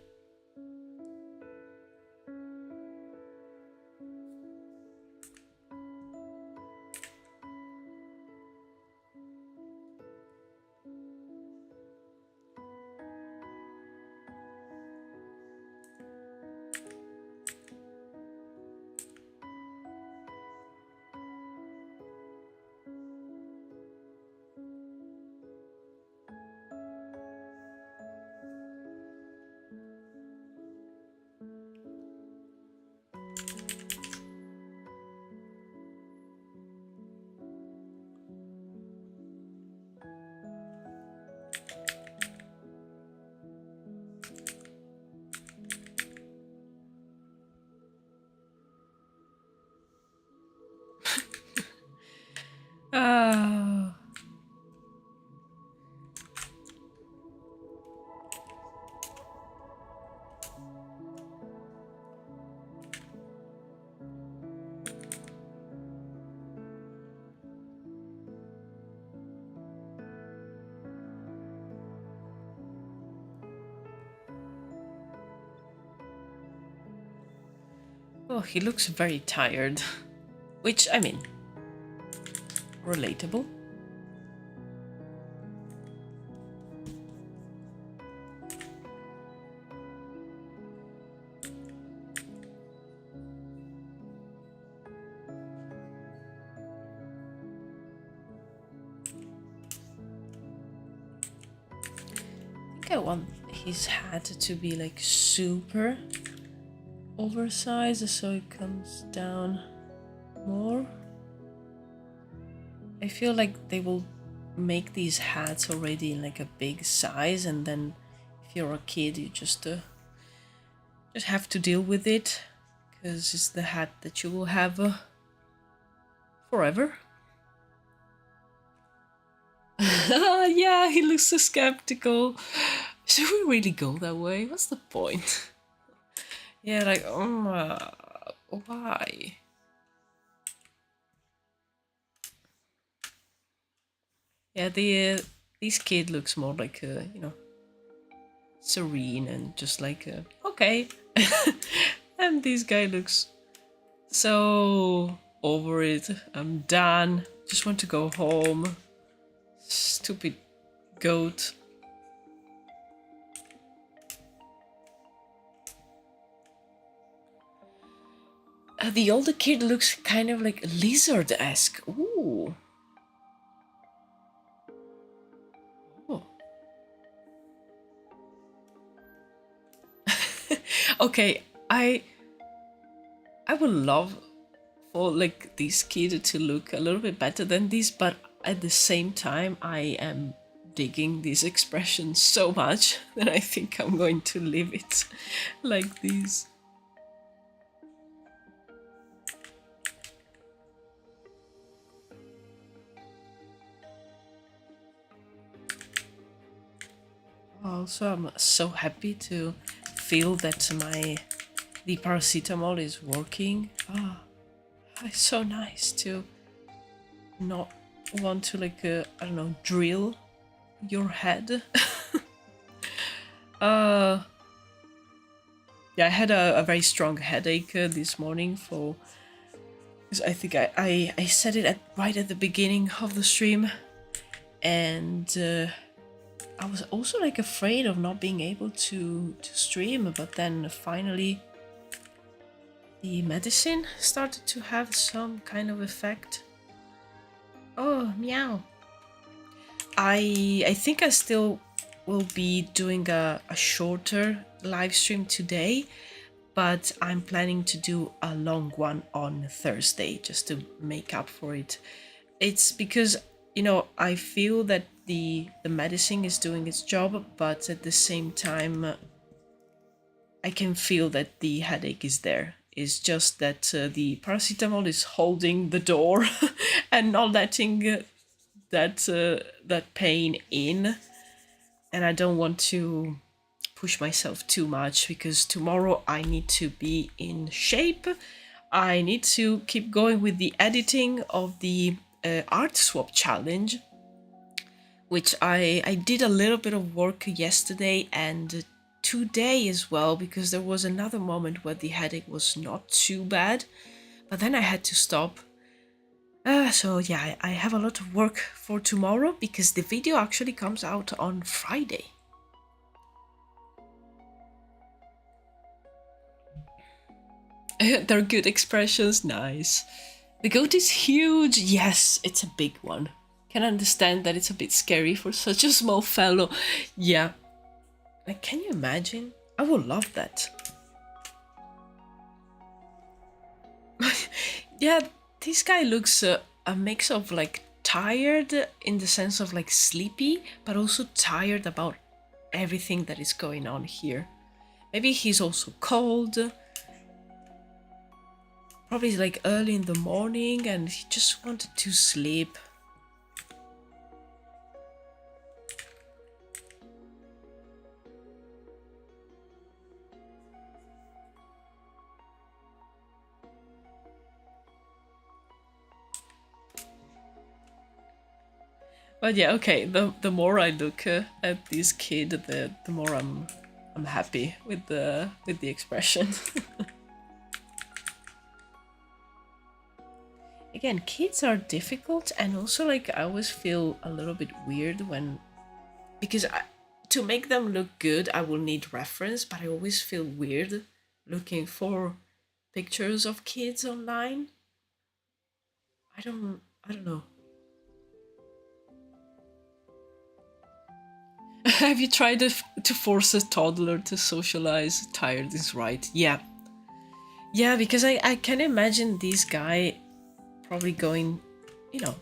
A: Oh. Oh, he looks very tired, which, I mean, relatable. I think I want his hat to be like super oversized so it comes down more. I feel like they will make these hats already in like a big size, and then if you're a kid you just have to deal with it because it's the hat that you will have forever. Yeah, he looks so skeptical. Should we really go that way? What's the point? Yeah, like, why? Yeah, this kid looks more like you know, serene and just like okay. And this guy looks so over it. I'm done. Just want to go home. Stupid goat. The older kid looks kind of like lizard-esque. Ooh. Oh. Okay, I would love for like this kid to look a little bit better than this, but at the same time I am digging this expression so much that I think I'm going to leave it like this. Also, I'm so happy to feel that the paracetamol is working. Ah, it's so nice to not want to like I don't know, drill your head. Yeah, I had a very strong headache this morning for, because I think I said it right at the beginning of the stream, and I was also like afraid of not being able to stream, but then finally the medicine started to have some kind of effect. Oh, meow. I think I still will be doing a shorter live stream today, but I'm planning to do a long one on Thursday just to make up for it. It's because, you know, I feel that the medicine is doing its job, but at the same time I can feel that the headache is there. It's just that the paracetamol is holding the door and not letting that pain in, and I don't want to push myself too much because tomorrow I need to be in shape. I need to keep going with the editing of the art swap challenge, which I did a little bit of work yesterday and today as well, because there was another moment where the headache was not too bad, but then I had to stop. So yeah, I have a lot of work for tomorrow because the video actually comes out on Friday. They're good expressions, nice. The goat is huge. Yes, it's a big one. Can understand that it's a bit scary for such a small fellow. Yeah. Like, can you imagine? I would love that. Yeah, this guy looks a mix of like tired in the sense of like sleepy, but also tired about everything that is going on here. Maybe he's also cold. Probably like early in the morning and he just wanted to sleep. But yeah, okay. The more I look at this kid, the more I'm happy with the expression. Again, kids are difficult, and also like I always feel a little bit weird when, because to make them look good, I will need reference, but I always feel weird looking for pictures of kids online. I don't know. Have you tried to force a toddler to socialize? Tired is right. Yeah. Yeah, because I can imagine this guy probably going, you know,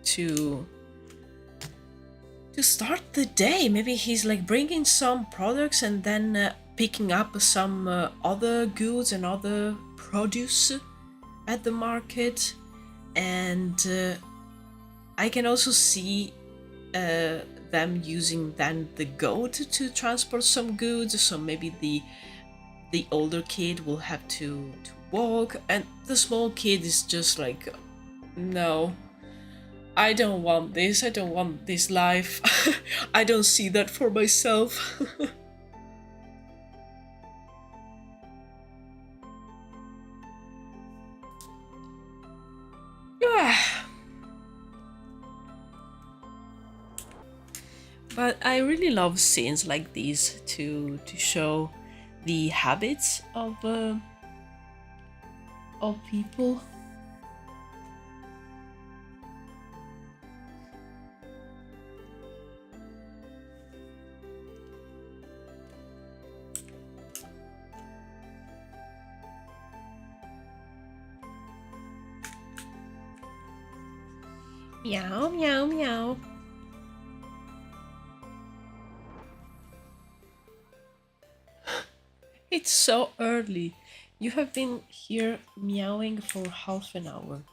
A: to start the day. Maybe he's like bringing some products and then picking up some other goods and other produce at the market. And I can also see them using then the goat to transport some goods. So maybe the older kid will have to walk, and the small kid is just like, no, I don't want this. I don't want this life. I don't see that for myself. But I really love scenes like these to show the habits of people. Meow, meow, meow. It's so early. You have been here meowing for half an hour.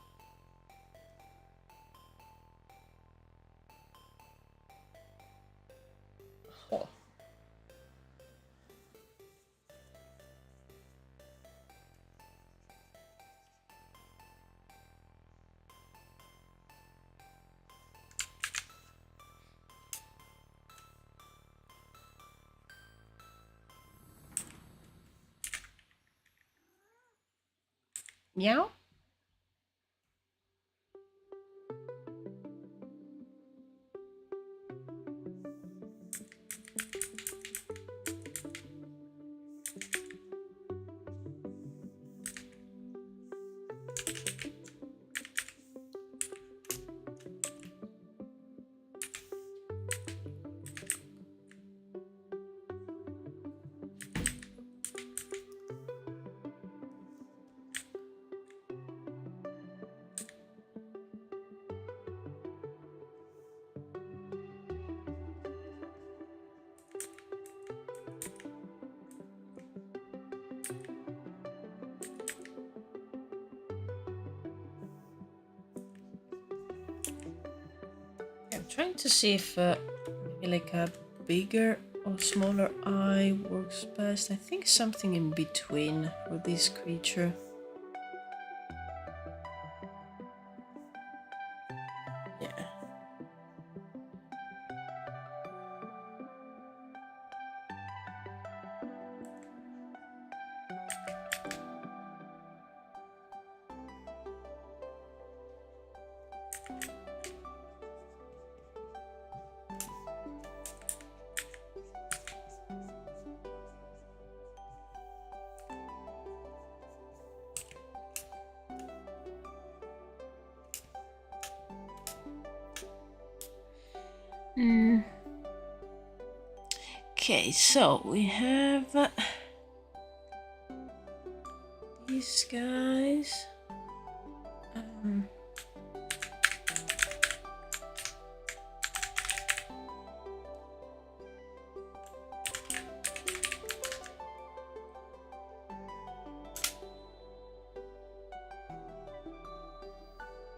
A: Oh. Meow? I'm trying to see if maybe like a bigger or smaller eye works best. I think something in between for this creature. Yeah. Okay, so we have these guys.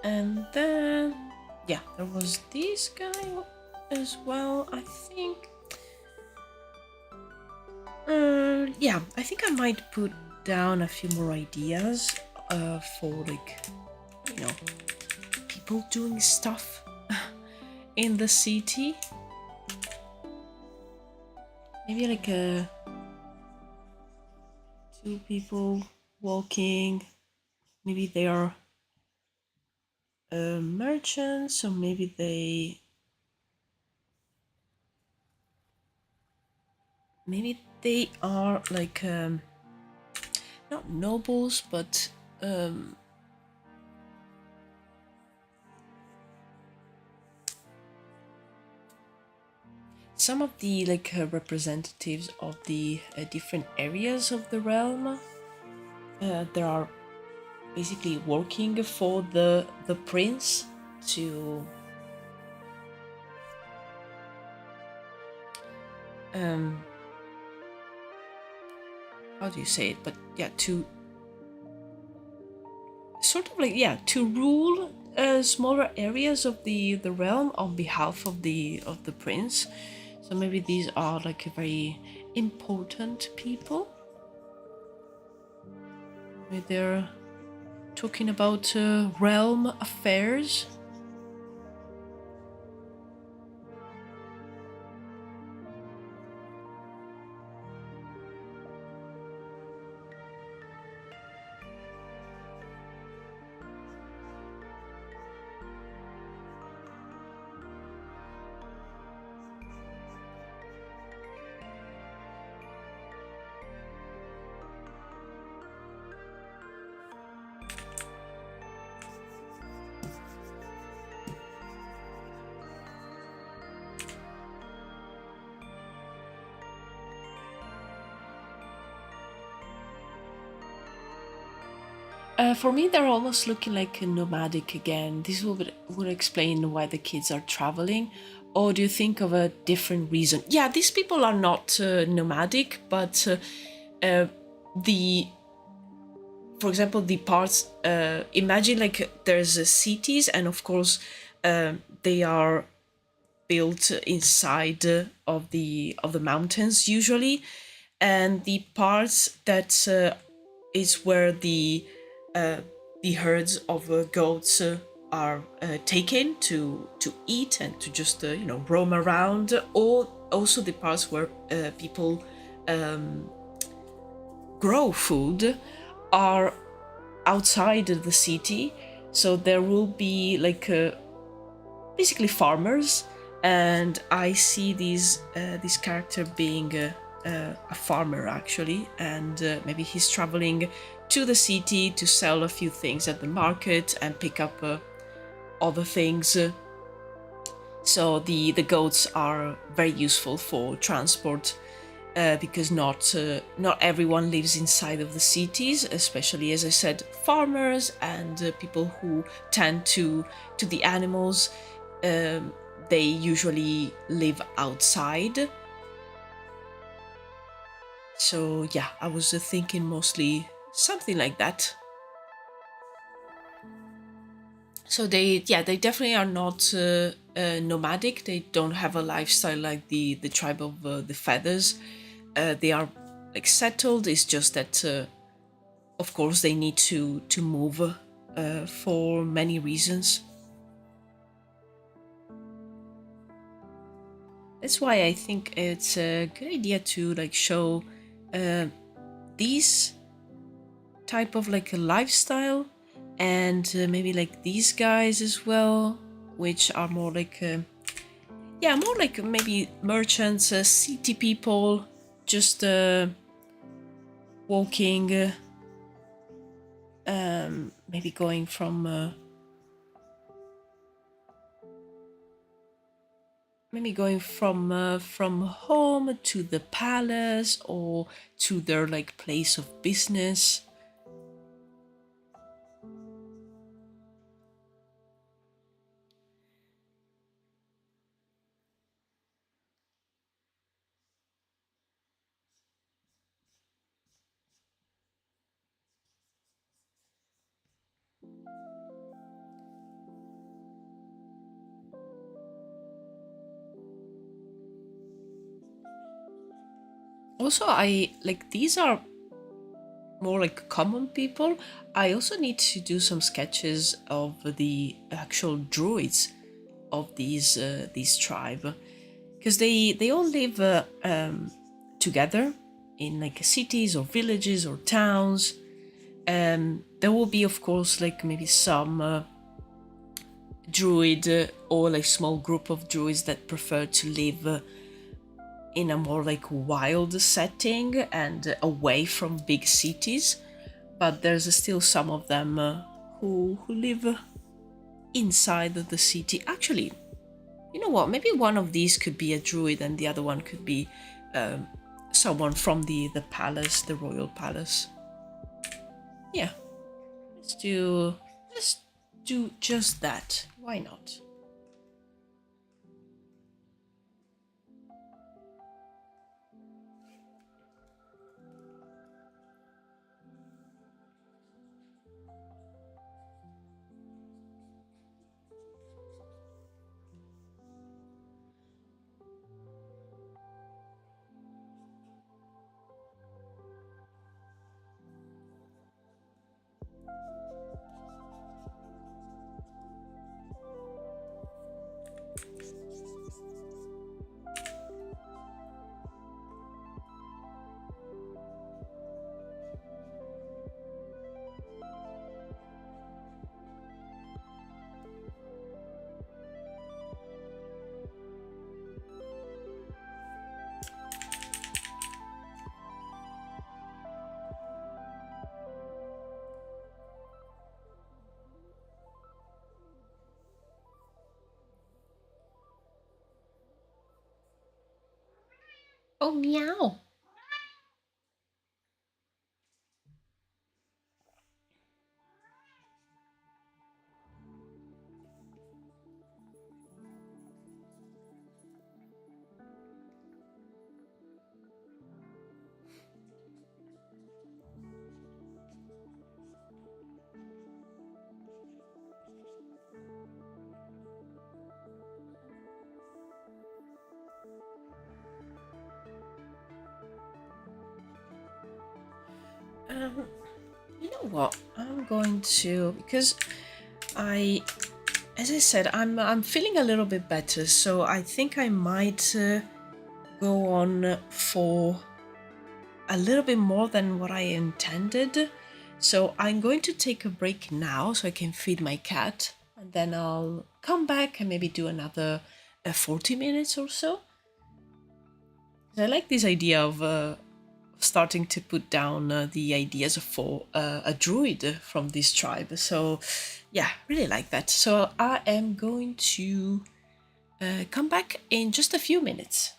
A: And then, yeah, there was this guy as well, I think. Yeah, I think I might put down a few more ideas for, like, you know, people doing stuff in the city. Maybe like two people walking. Maybe they are merchants, or maybe they are like not nobles, but some of the like representatives of the different areas of the realm. There are basically working for the prince to how do you say it? But yeah, to sort of like, yeah, to rule smaller areas of the realm on behalf of the prince. So maybe these are like a very important people. Maybe they're talking about realm affairs. For me, they're almost looking like a nomadic again. This would explain why the kids are traveling. Or do you think of a different reason? Yeah, these people are not nomadic, but for example, the parts. Imagine like there's cities, and of course, they are built inside of the mountains usually, and the parts that is where the herds of goats are taken to eat and to just roam around, or also the parts where people grow food are outside the city. So there will be like basically farmers, and I see this character being a farmer actually, and maybe he's traveling to the city to sell a few things at the market and pick up other things. So the goats are very useful for transport because not everyone lives inside of the cities, especially, as I said, farmers and people who tend to the animals. They usually live outside. So yeah, I was thinking mostly something like that. So they definitely are not nomadic. They don't have a lifestyle like the tribe of the feathers. They are like settled. It's just that of course they need to move for many reasons. That's why I think it's a good idea to like show these type of like a lifestyle and maybe like these guys as well, which are more like yeah, more like maybe merchants, city people, just walking, maybe going from from home to the palace or to their like place of business. Also, I like these are more like common people. I also need to do some sketches of the actual druids of these tribe, because they all live together in like cities or villages or towns. There will be, of course, like maybe some druid or like small group of druids that prefer to live in a more like wild setting and away from big cities. But there's still some of them who live inside the city. Actually, you know what? Maybe one of these could be a druid, and the other one could be someone from the palace, the royal palace. Yeah, let's do just that. Why not? Oh, meow. Um, you know what? I'm going to, because I, as I said, I'm feeling a little bit better, so I think I might go on for a little bit more than what I intended. So I'm going to take a break now so I can feed my cat, and then I'll come back and maybe do another 40 minutes or so. I like this idea of starting to put down the ideas for a druid from this tribe. So yeah, really like that. So I am going to come back in just a few minutes.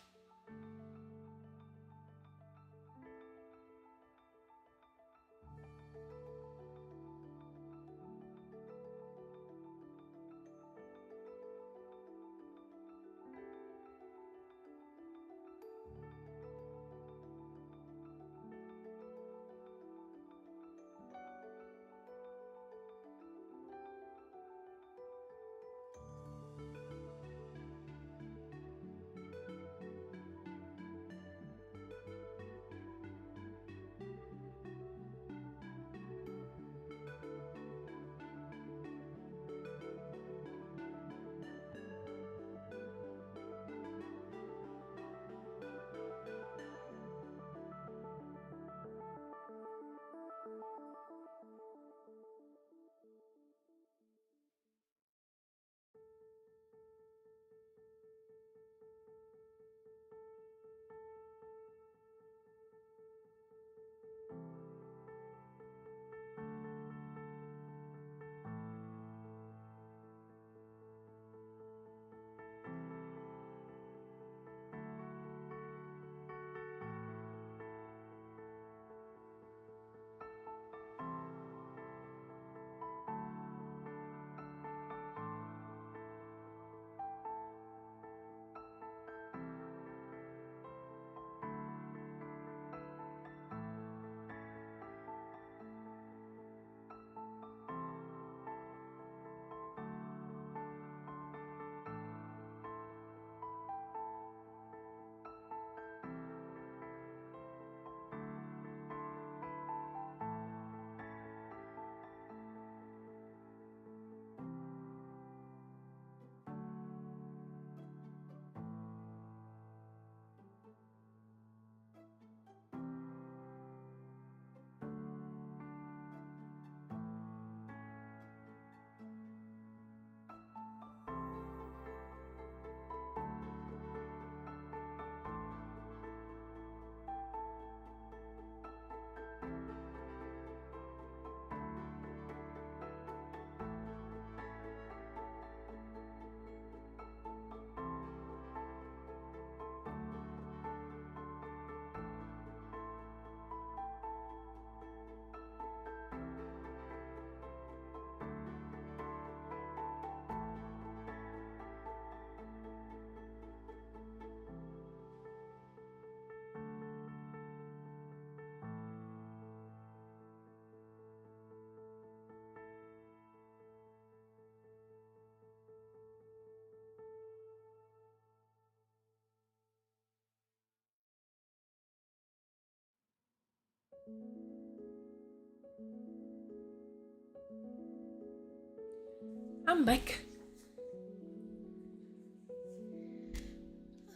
A: I'm back.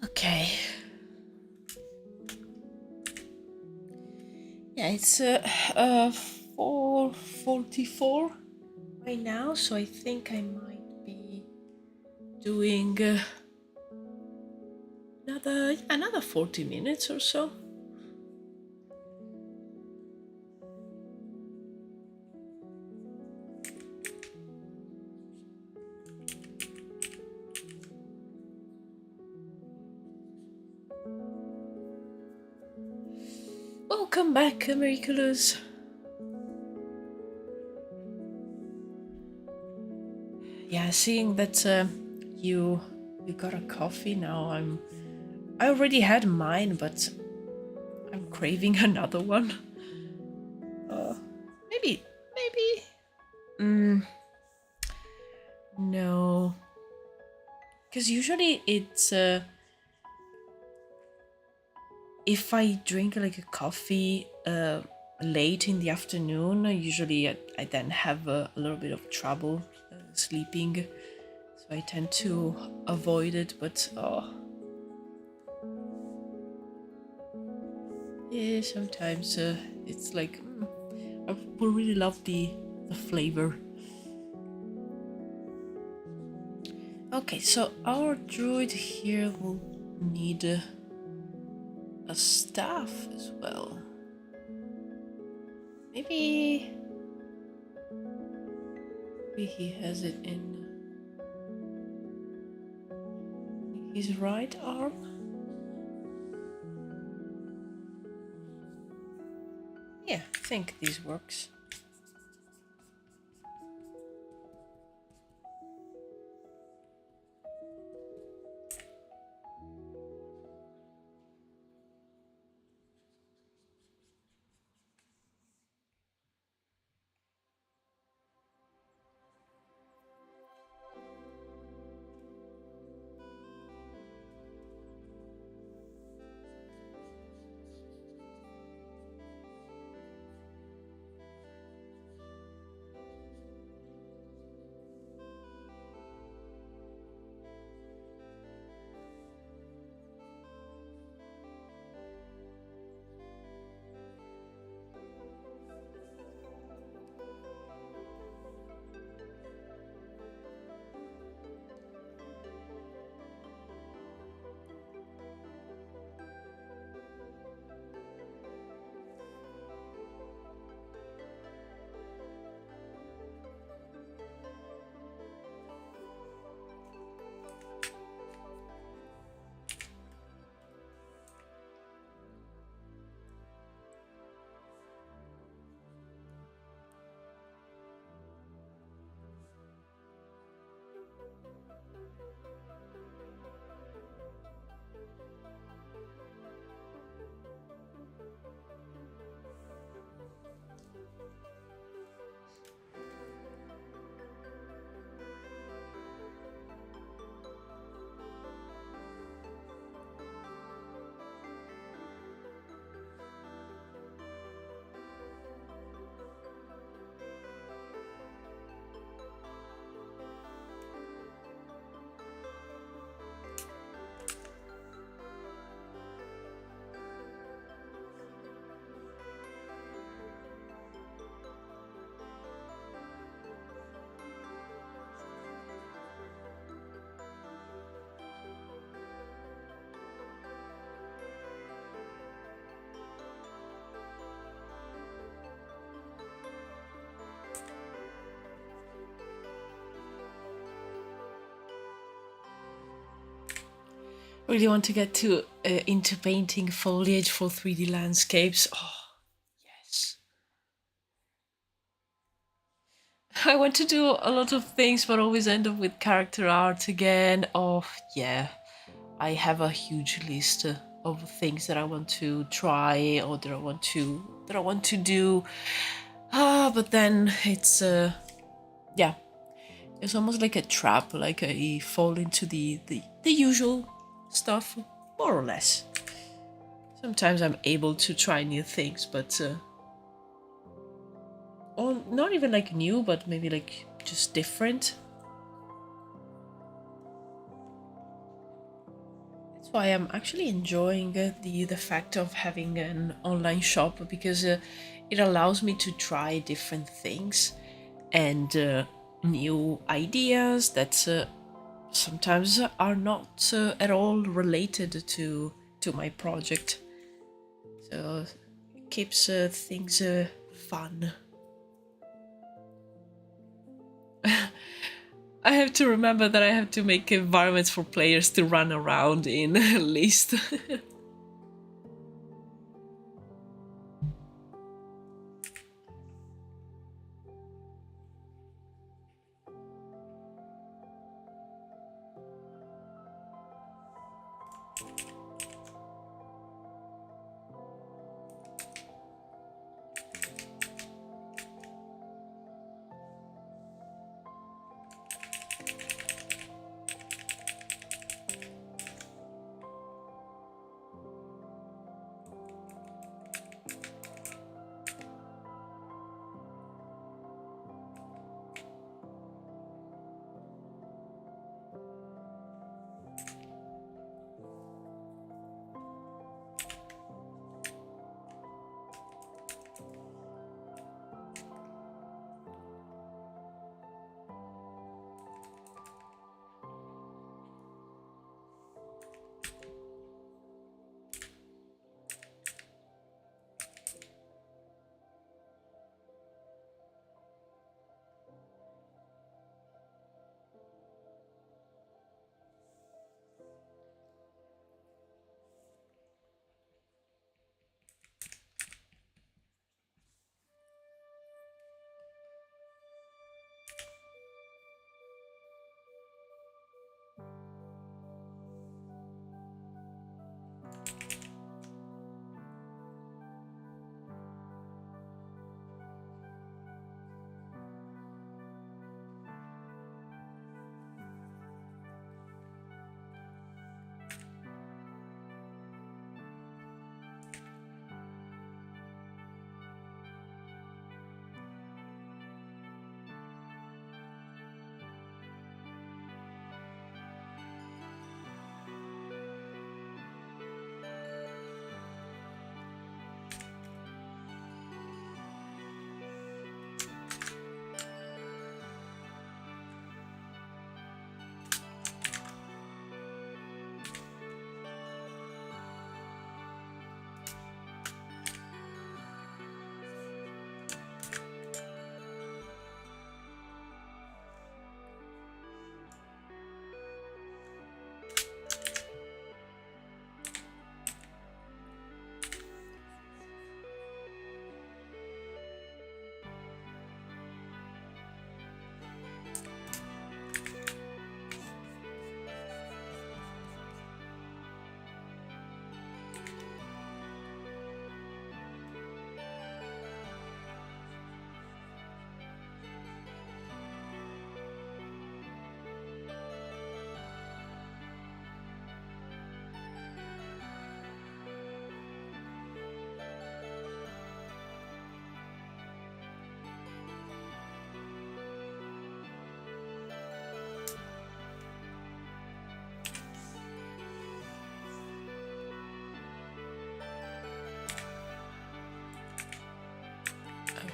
A: Okay. Yeah, it's 4:44 right now, so I think I might be doing another 40 minutes or so. Welcome back, Americulus. Yeah, seeing that you got a coffee now, I already had mine, but I'm craving another one. Maybe. No, because usually it's if I drink like a coffee late in the afternoon, usually I then have a little bit of trouble sleeping, so I tend to avoid it. But yeah, sometimes it's like I would really love the flavor. Okay, so our druid here will need a staff as well. Maybe he has it in his right arm. Yeah, I think this works. Really want to get to into painting foliage for 3D landscapes. Oh, yes. I want to do a lot of things, but always end up with character art again. Oh, yeah. I have a huge list of things that I want to try or that I want to do. But then it's yeah, it's almost like a trap. Like I fall into the usual stuff, more or less. Sometimes I'm able to try new things, but or not even like new, but maybe like just different. That's why I'm actually enjoying the fact of having an online shop, because it allows me to try different things and new ideas that sometimes are not at all related to my project. So it keeps things fun. I have to remember that I have to make environments for players to run around in at least.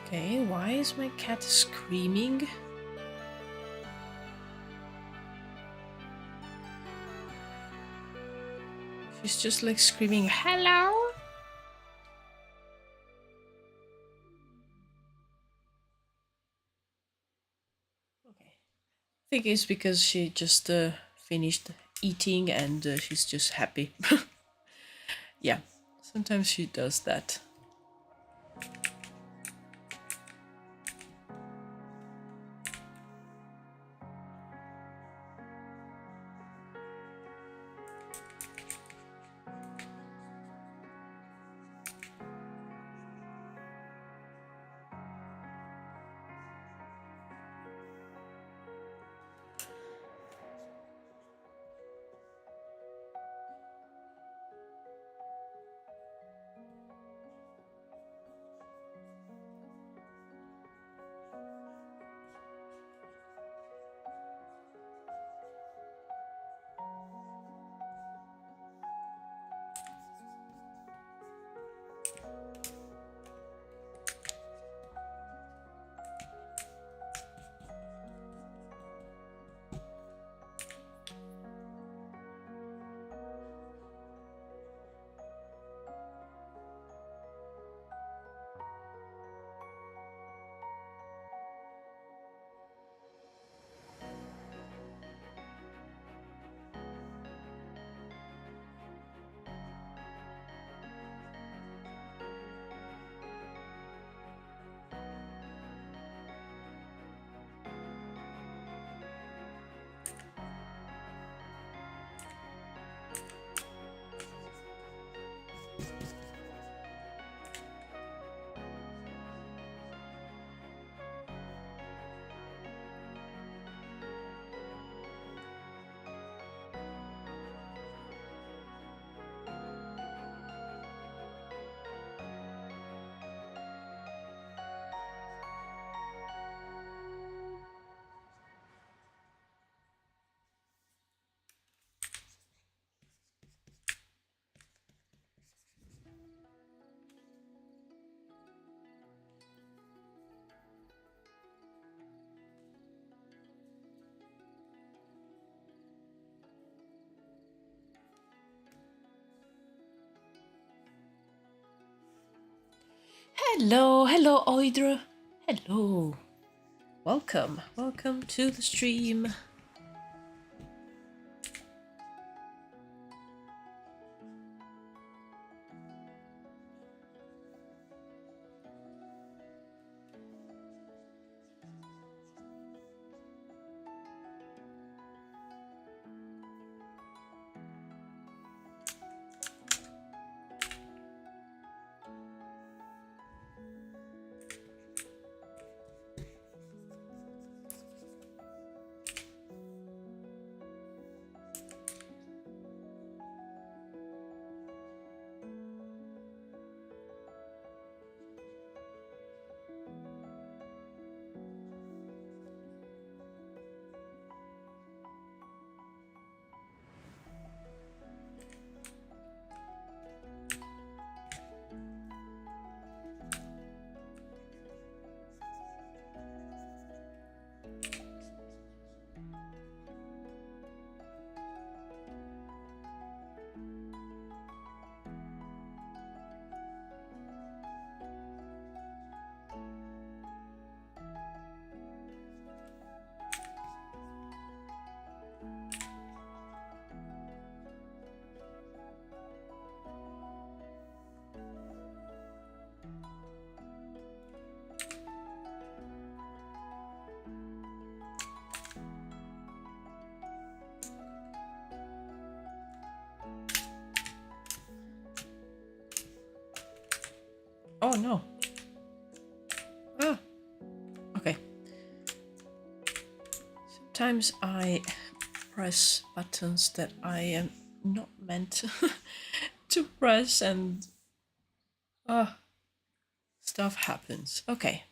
A: Okay, why is my cat screaming? She's just like screaming, hello? Okay. I think it's because she just finished eating and she's just happy. Yeah, sometimes she does that. Hello, hello, Oidra. Hello. Welcome, welcome to the stream. Oh no. Ah, okay. Sometimes I press buttons that I am not meant to press and stuff happens. Okay.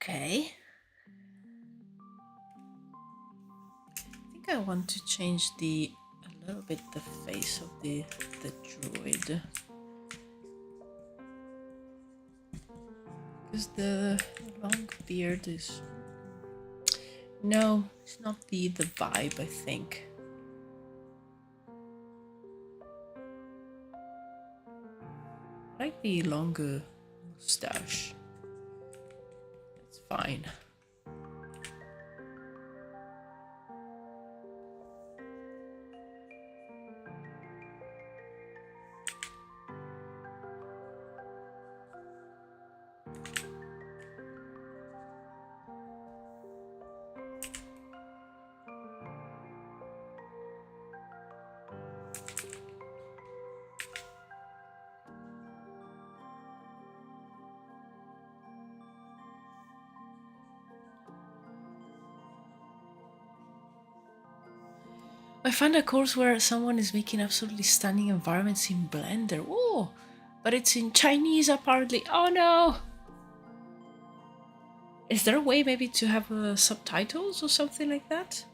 A: Okay. I think I want to change a little bit the face of the druid. Because the long beard is... No, it's not the vibe, I think. I like the longer mustache. That's fine. I found a course where someone is making absolutely stunning environments in Blender. Oh, but it's in Chinese apparently. Oh no! Is there a way maybe to have subtitles or something like that?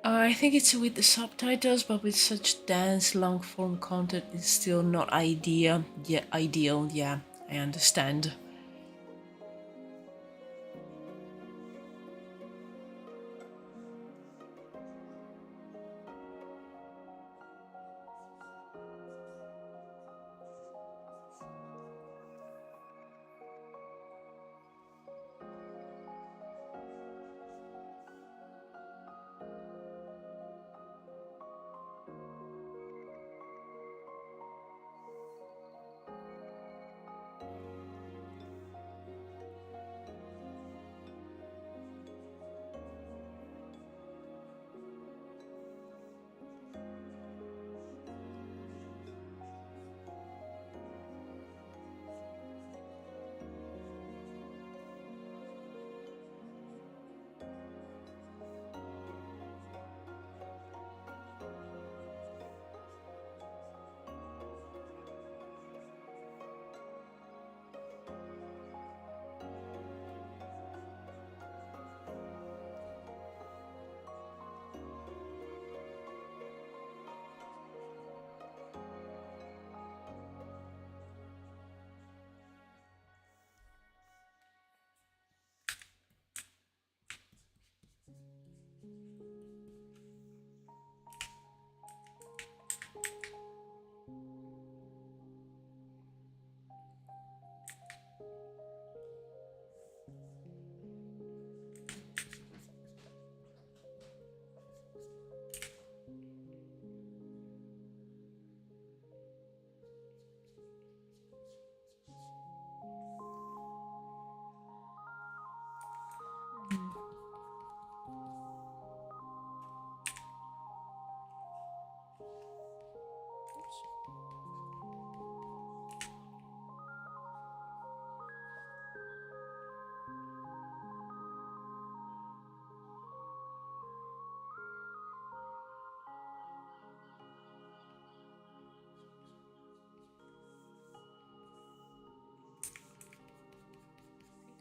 A: I think it's with the subtitles, but with such dense, long-form content, it's still not ideal. Yeah, ideal. Yeah, I understand.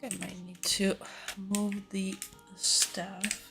A: I might need to move the staff.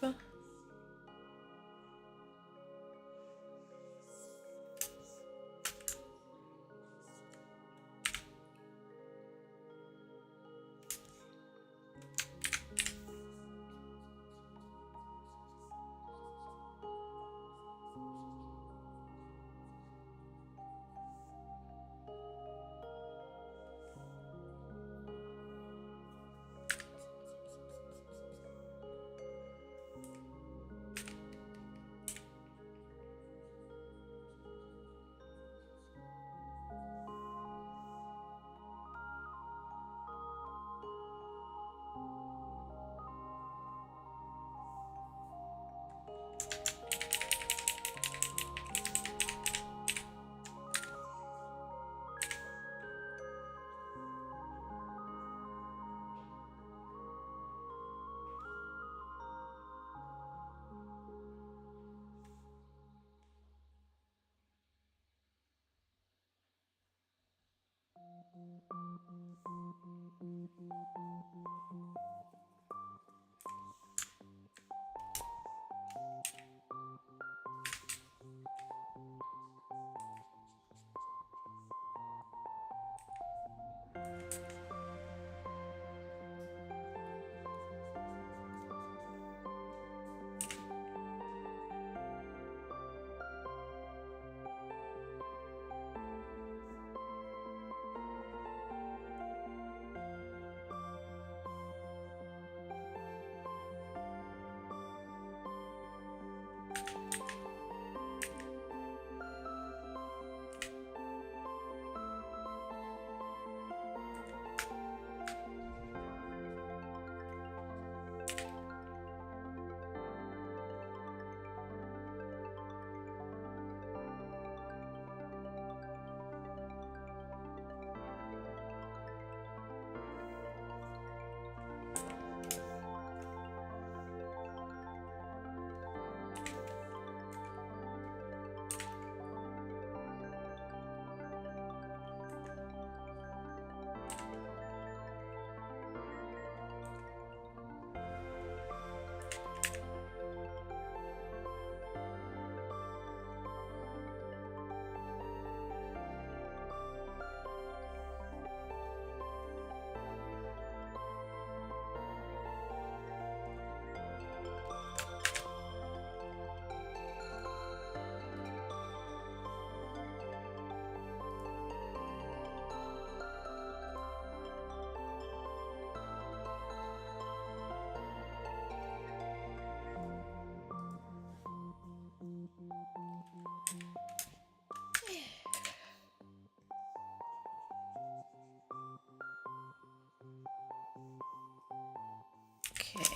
A: Okay.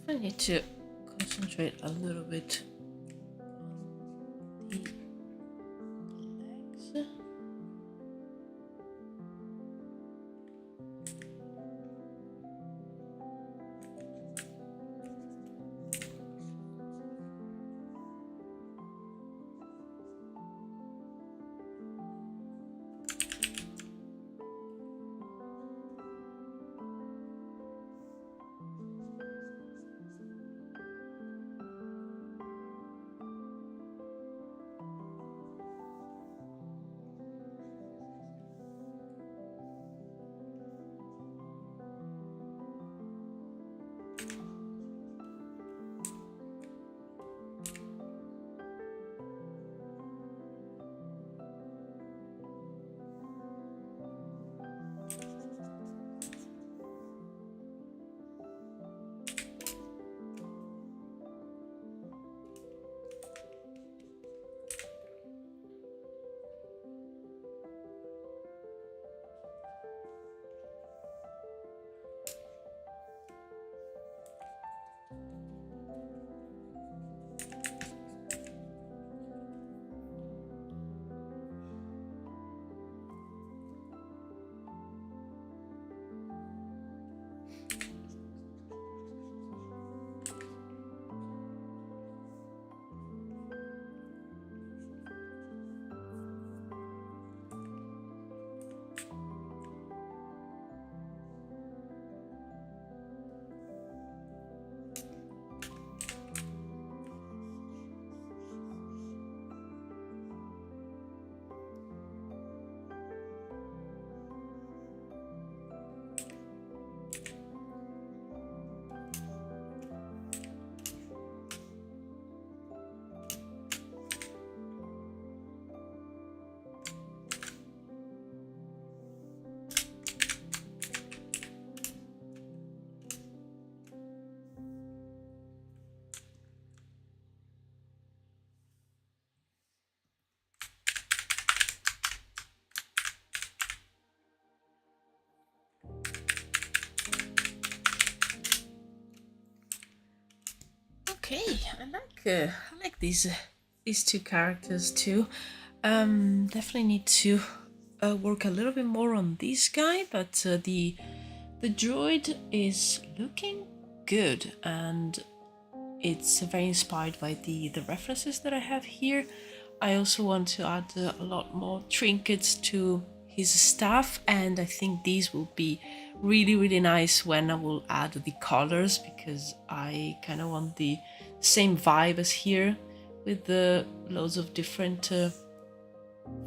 A: I need to concentrate a little bit on the legs. Okay, I like these two characters too. Definitely need to work a little bit more on this guy, but the druid is looking good, and it's very inspired by the references that I have here. I also want to add a lot more trinkets to his staff, and I think these will be really nice when I will add the colors, because I kind of want the same vibe as here with the loads of different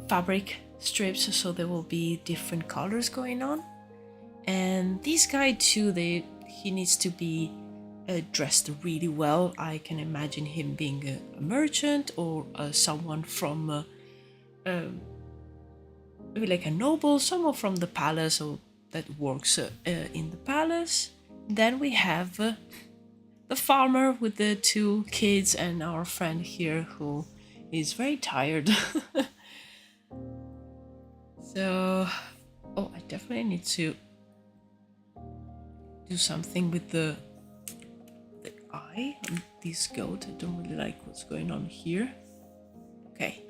A: fabric strips, so there will be different colors going on. And this guy too, he needs to be dressed really well. I can imagine him being a merchant or someone from maybe like a noble, someone from the palace or that works in the palace. Then we have the farmer with the two kids and our friend here who is very tired. So, oh, I definitely need to do something with the eye on this goat. I don't really like what's going on here. Okay.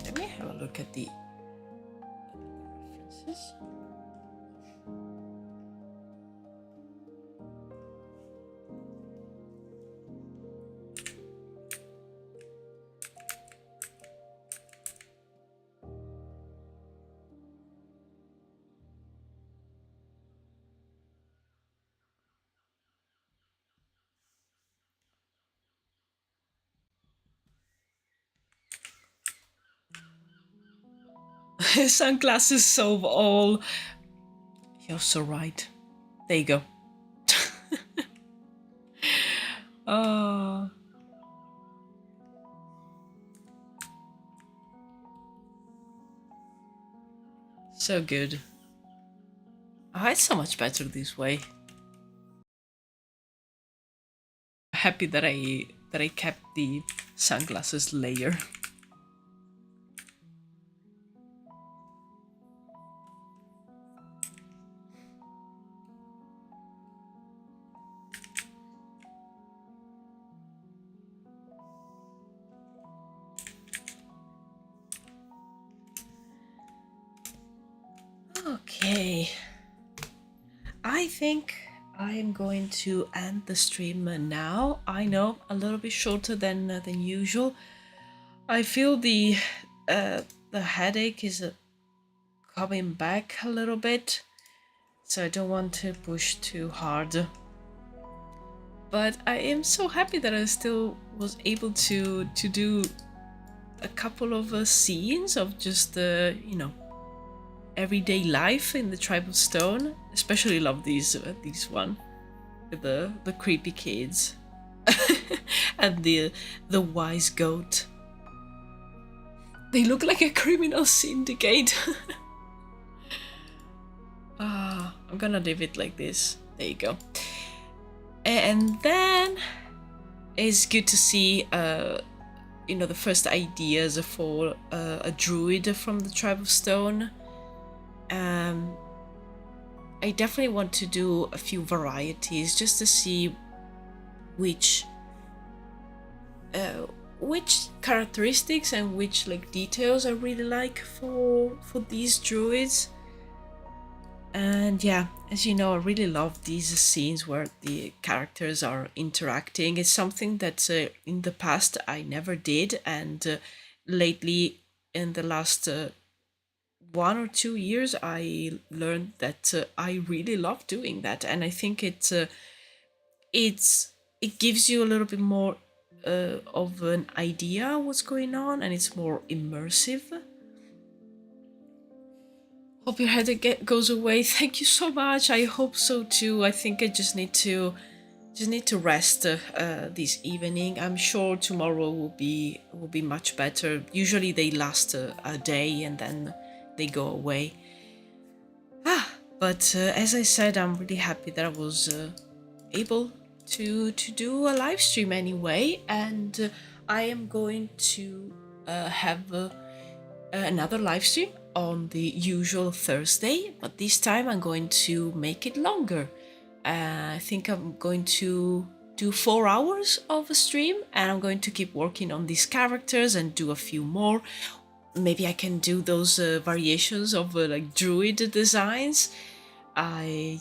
A: Let me have a look at the references. Sunglasses solve all. You're so right. There you go. Oh. So good. Oh, it's so much better this way. Happy that I kept the sunglasses layer. Okay, I think I'm going to end the stream now. I know, a little bit shorter than usual. I feel the headache is coming back a little bit, so I don't want to push too hard. But I am so happy that I still was able to do a couple of scenes of just you know, everyday life in the Tribe of Stone. Especially love these one with the creepy kids and the wise goat. They look like a criminal syndicate. I'm gonna leave it like this. There you go. And then it's good to see you know, the first ideas for a druid from the Tribe of Stone. I definitely want to do a few varieties just to see which characteristics and which like details I really like for these druids. And yeah, as you know, I really love these scenes where the characters are interacting. It's something that in the past I never did, and lately in the last 1 or 2 years I learned that I really love doing that, and I think it gives you a little bit more of an idea what's going on, and it's more immersive. Hope your headache goes away. Thank you so much. I hope so too. I think I just need to rest this evening. I'm sure tomorrow will be much better. Usually they last a day and then they go away. But as I said, I'm really happy that I was able to do a live stream anyway, and I am going to have another live stream on the usual Thursday, but this time I'm going to make it longer. I think I'm going to do 4 hours of a stream, and I'm going to keep working on these characters and do a few more. Maybe I can do those variations of like druid designs. I'm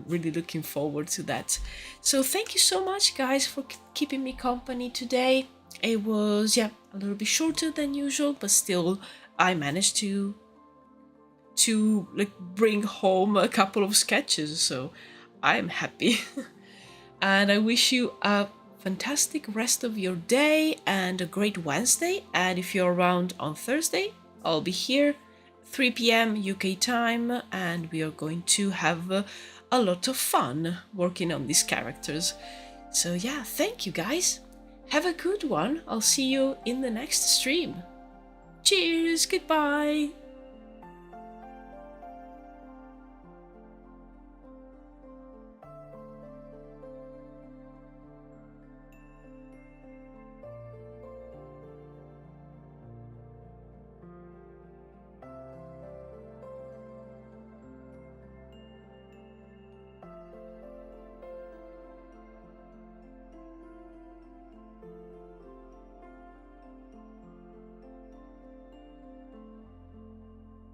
A: really looking forward to that. So thank you so much, guys, for keeping me company today. It was a little bit shorter than usual, but still I managed to like bring home a couple of sketches, so I'm happy. And I wish you a fantastic rest of your day and a great Wednesday. And if you're around on Thursday, I'll be here 3 p.m. UK time, and we are going to have a lot of fun working on these characters. So yeah, thank you guys. Have a good one. I'll see you in the next stream. Cheers, goodbye.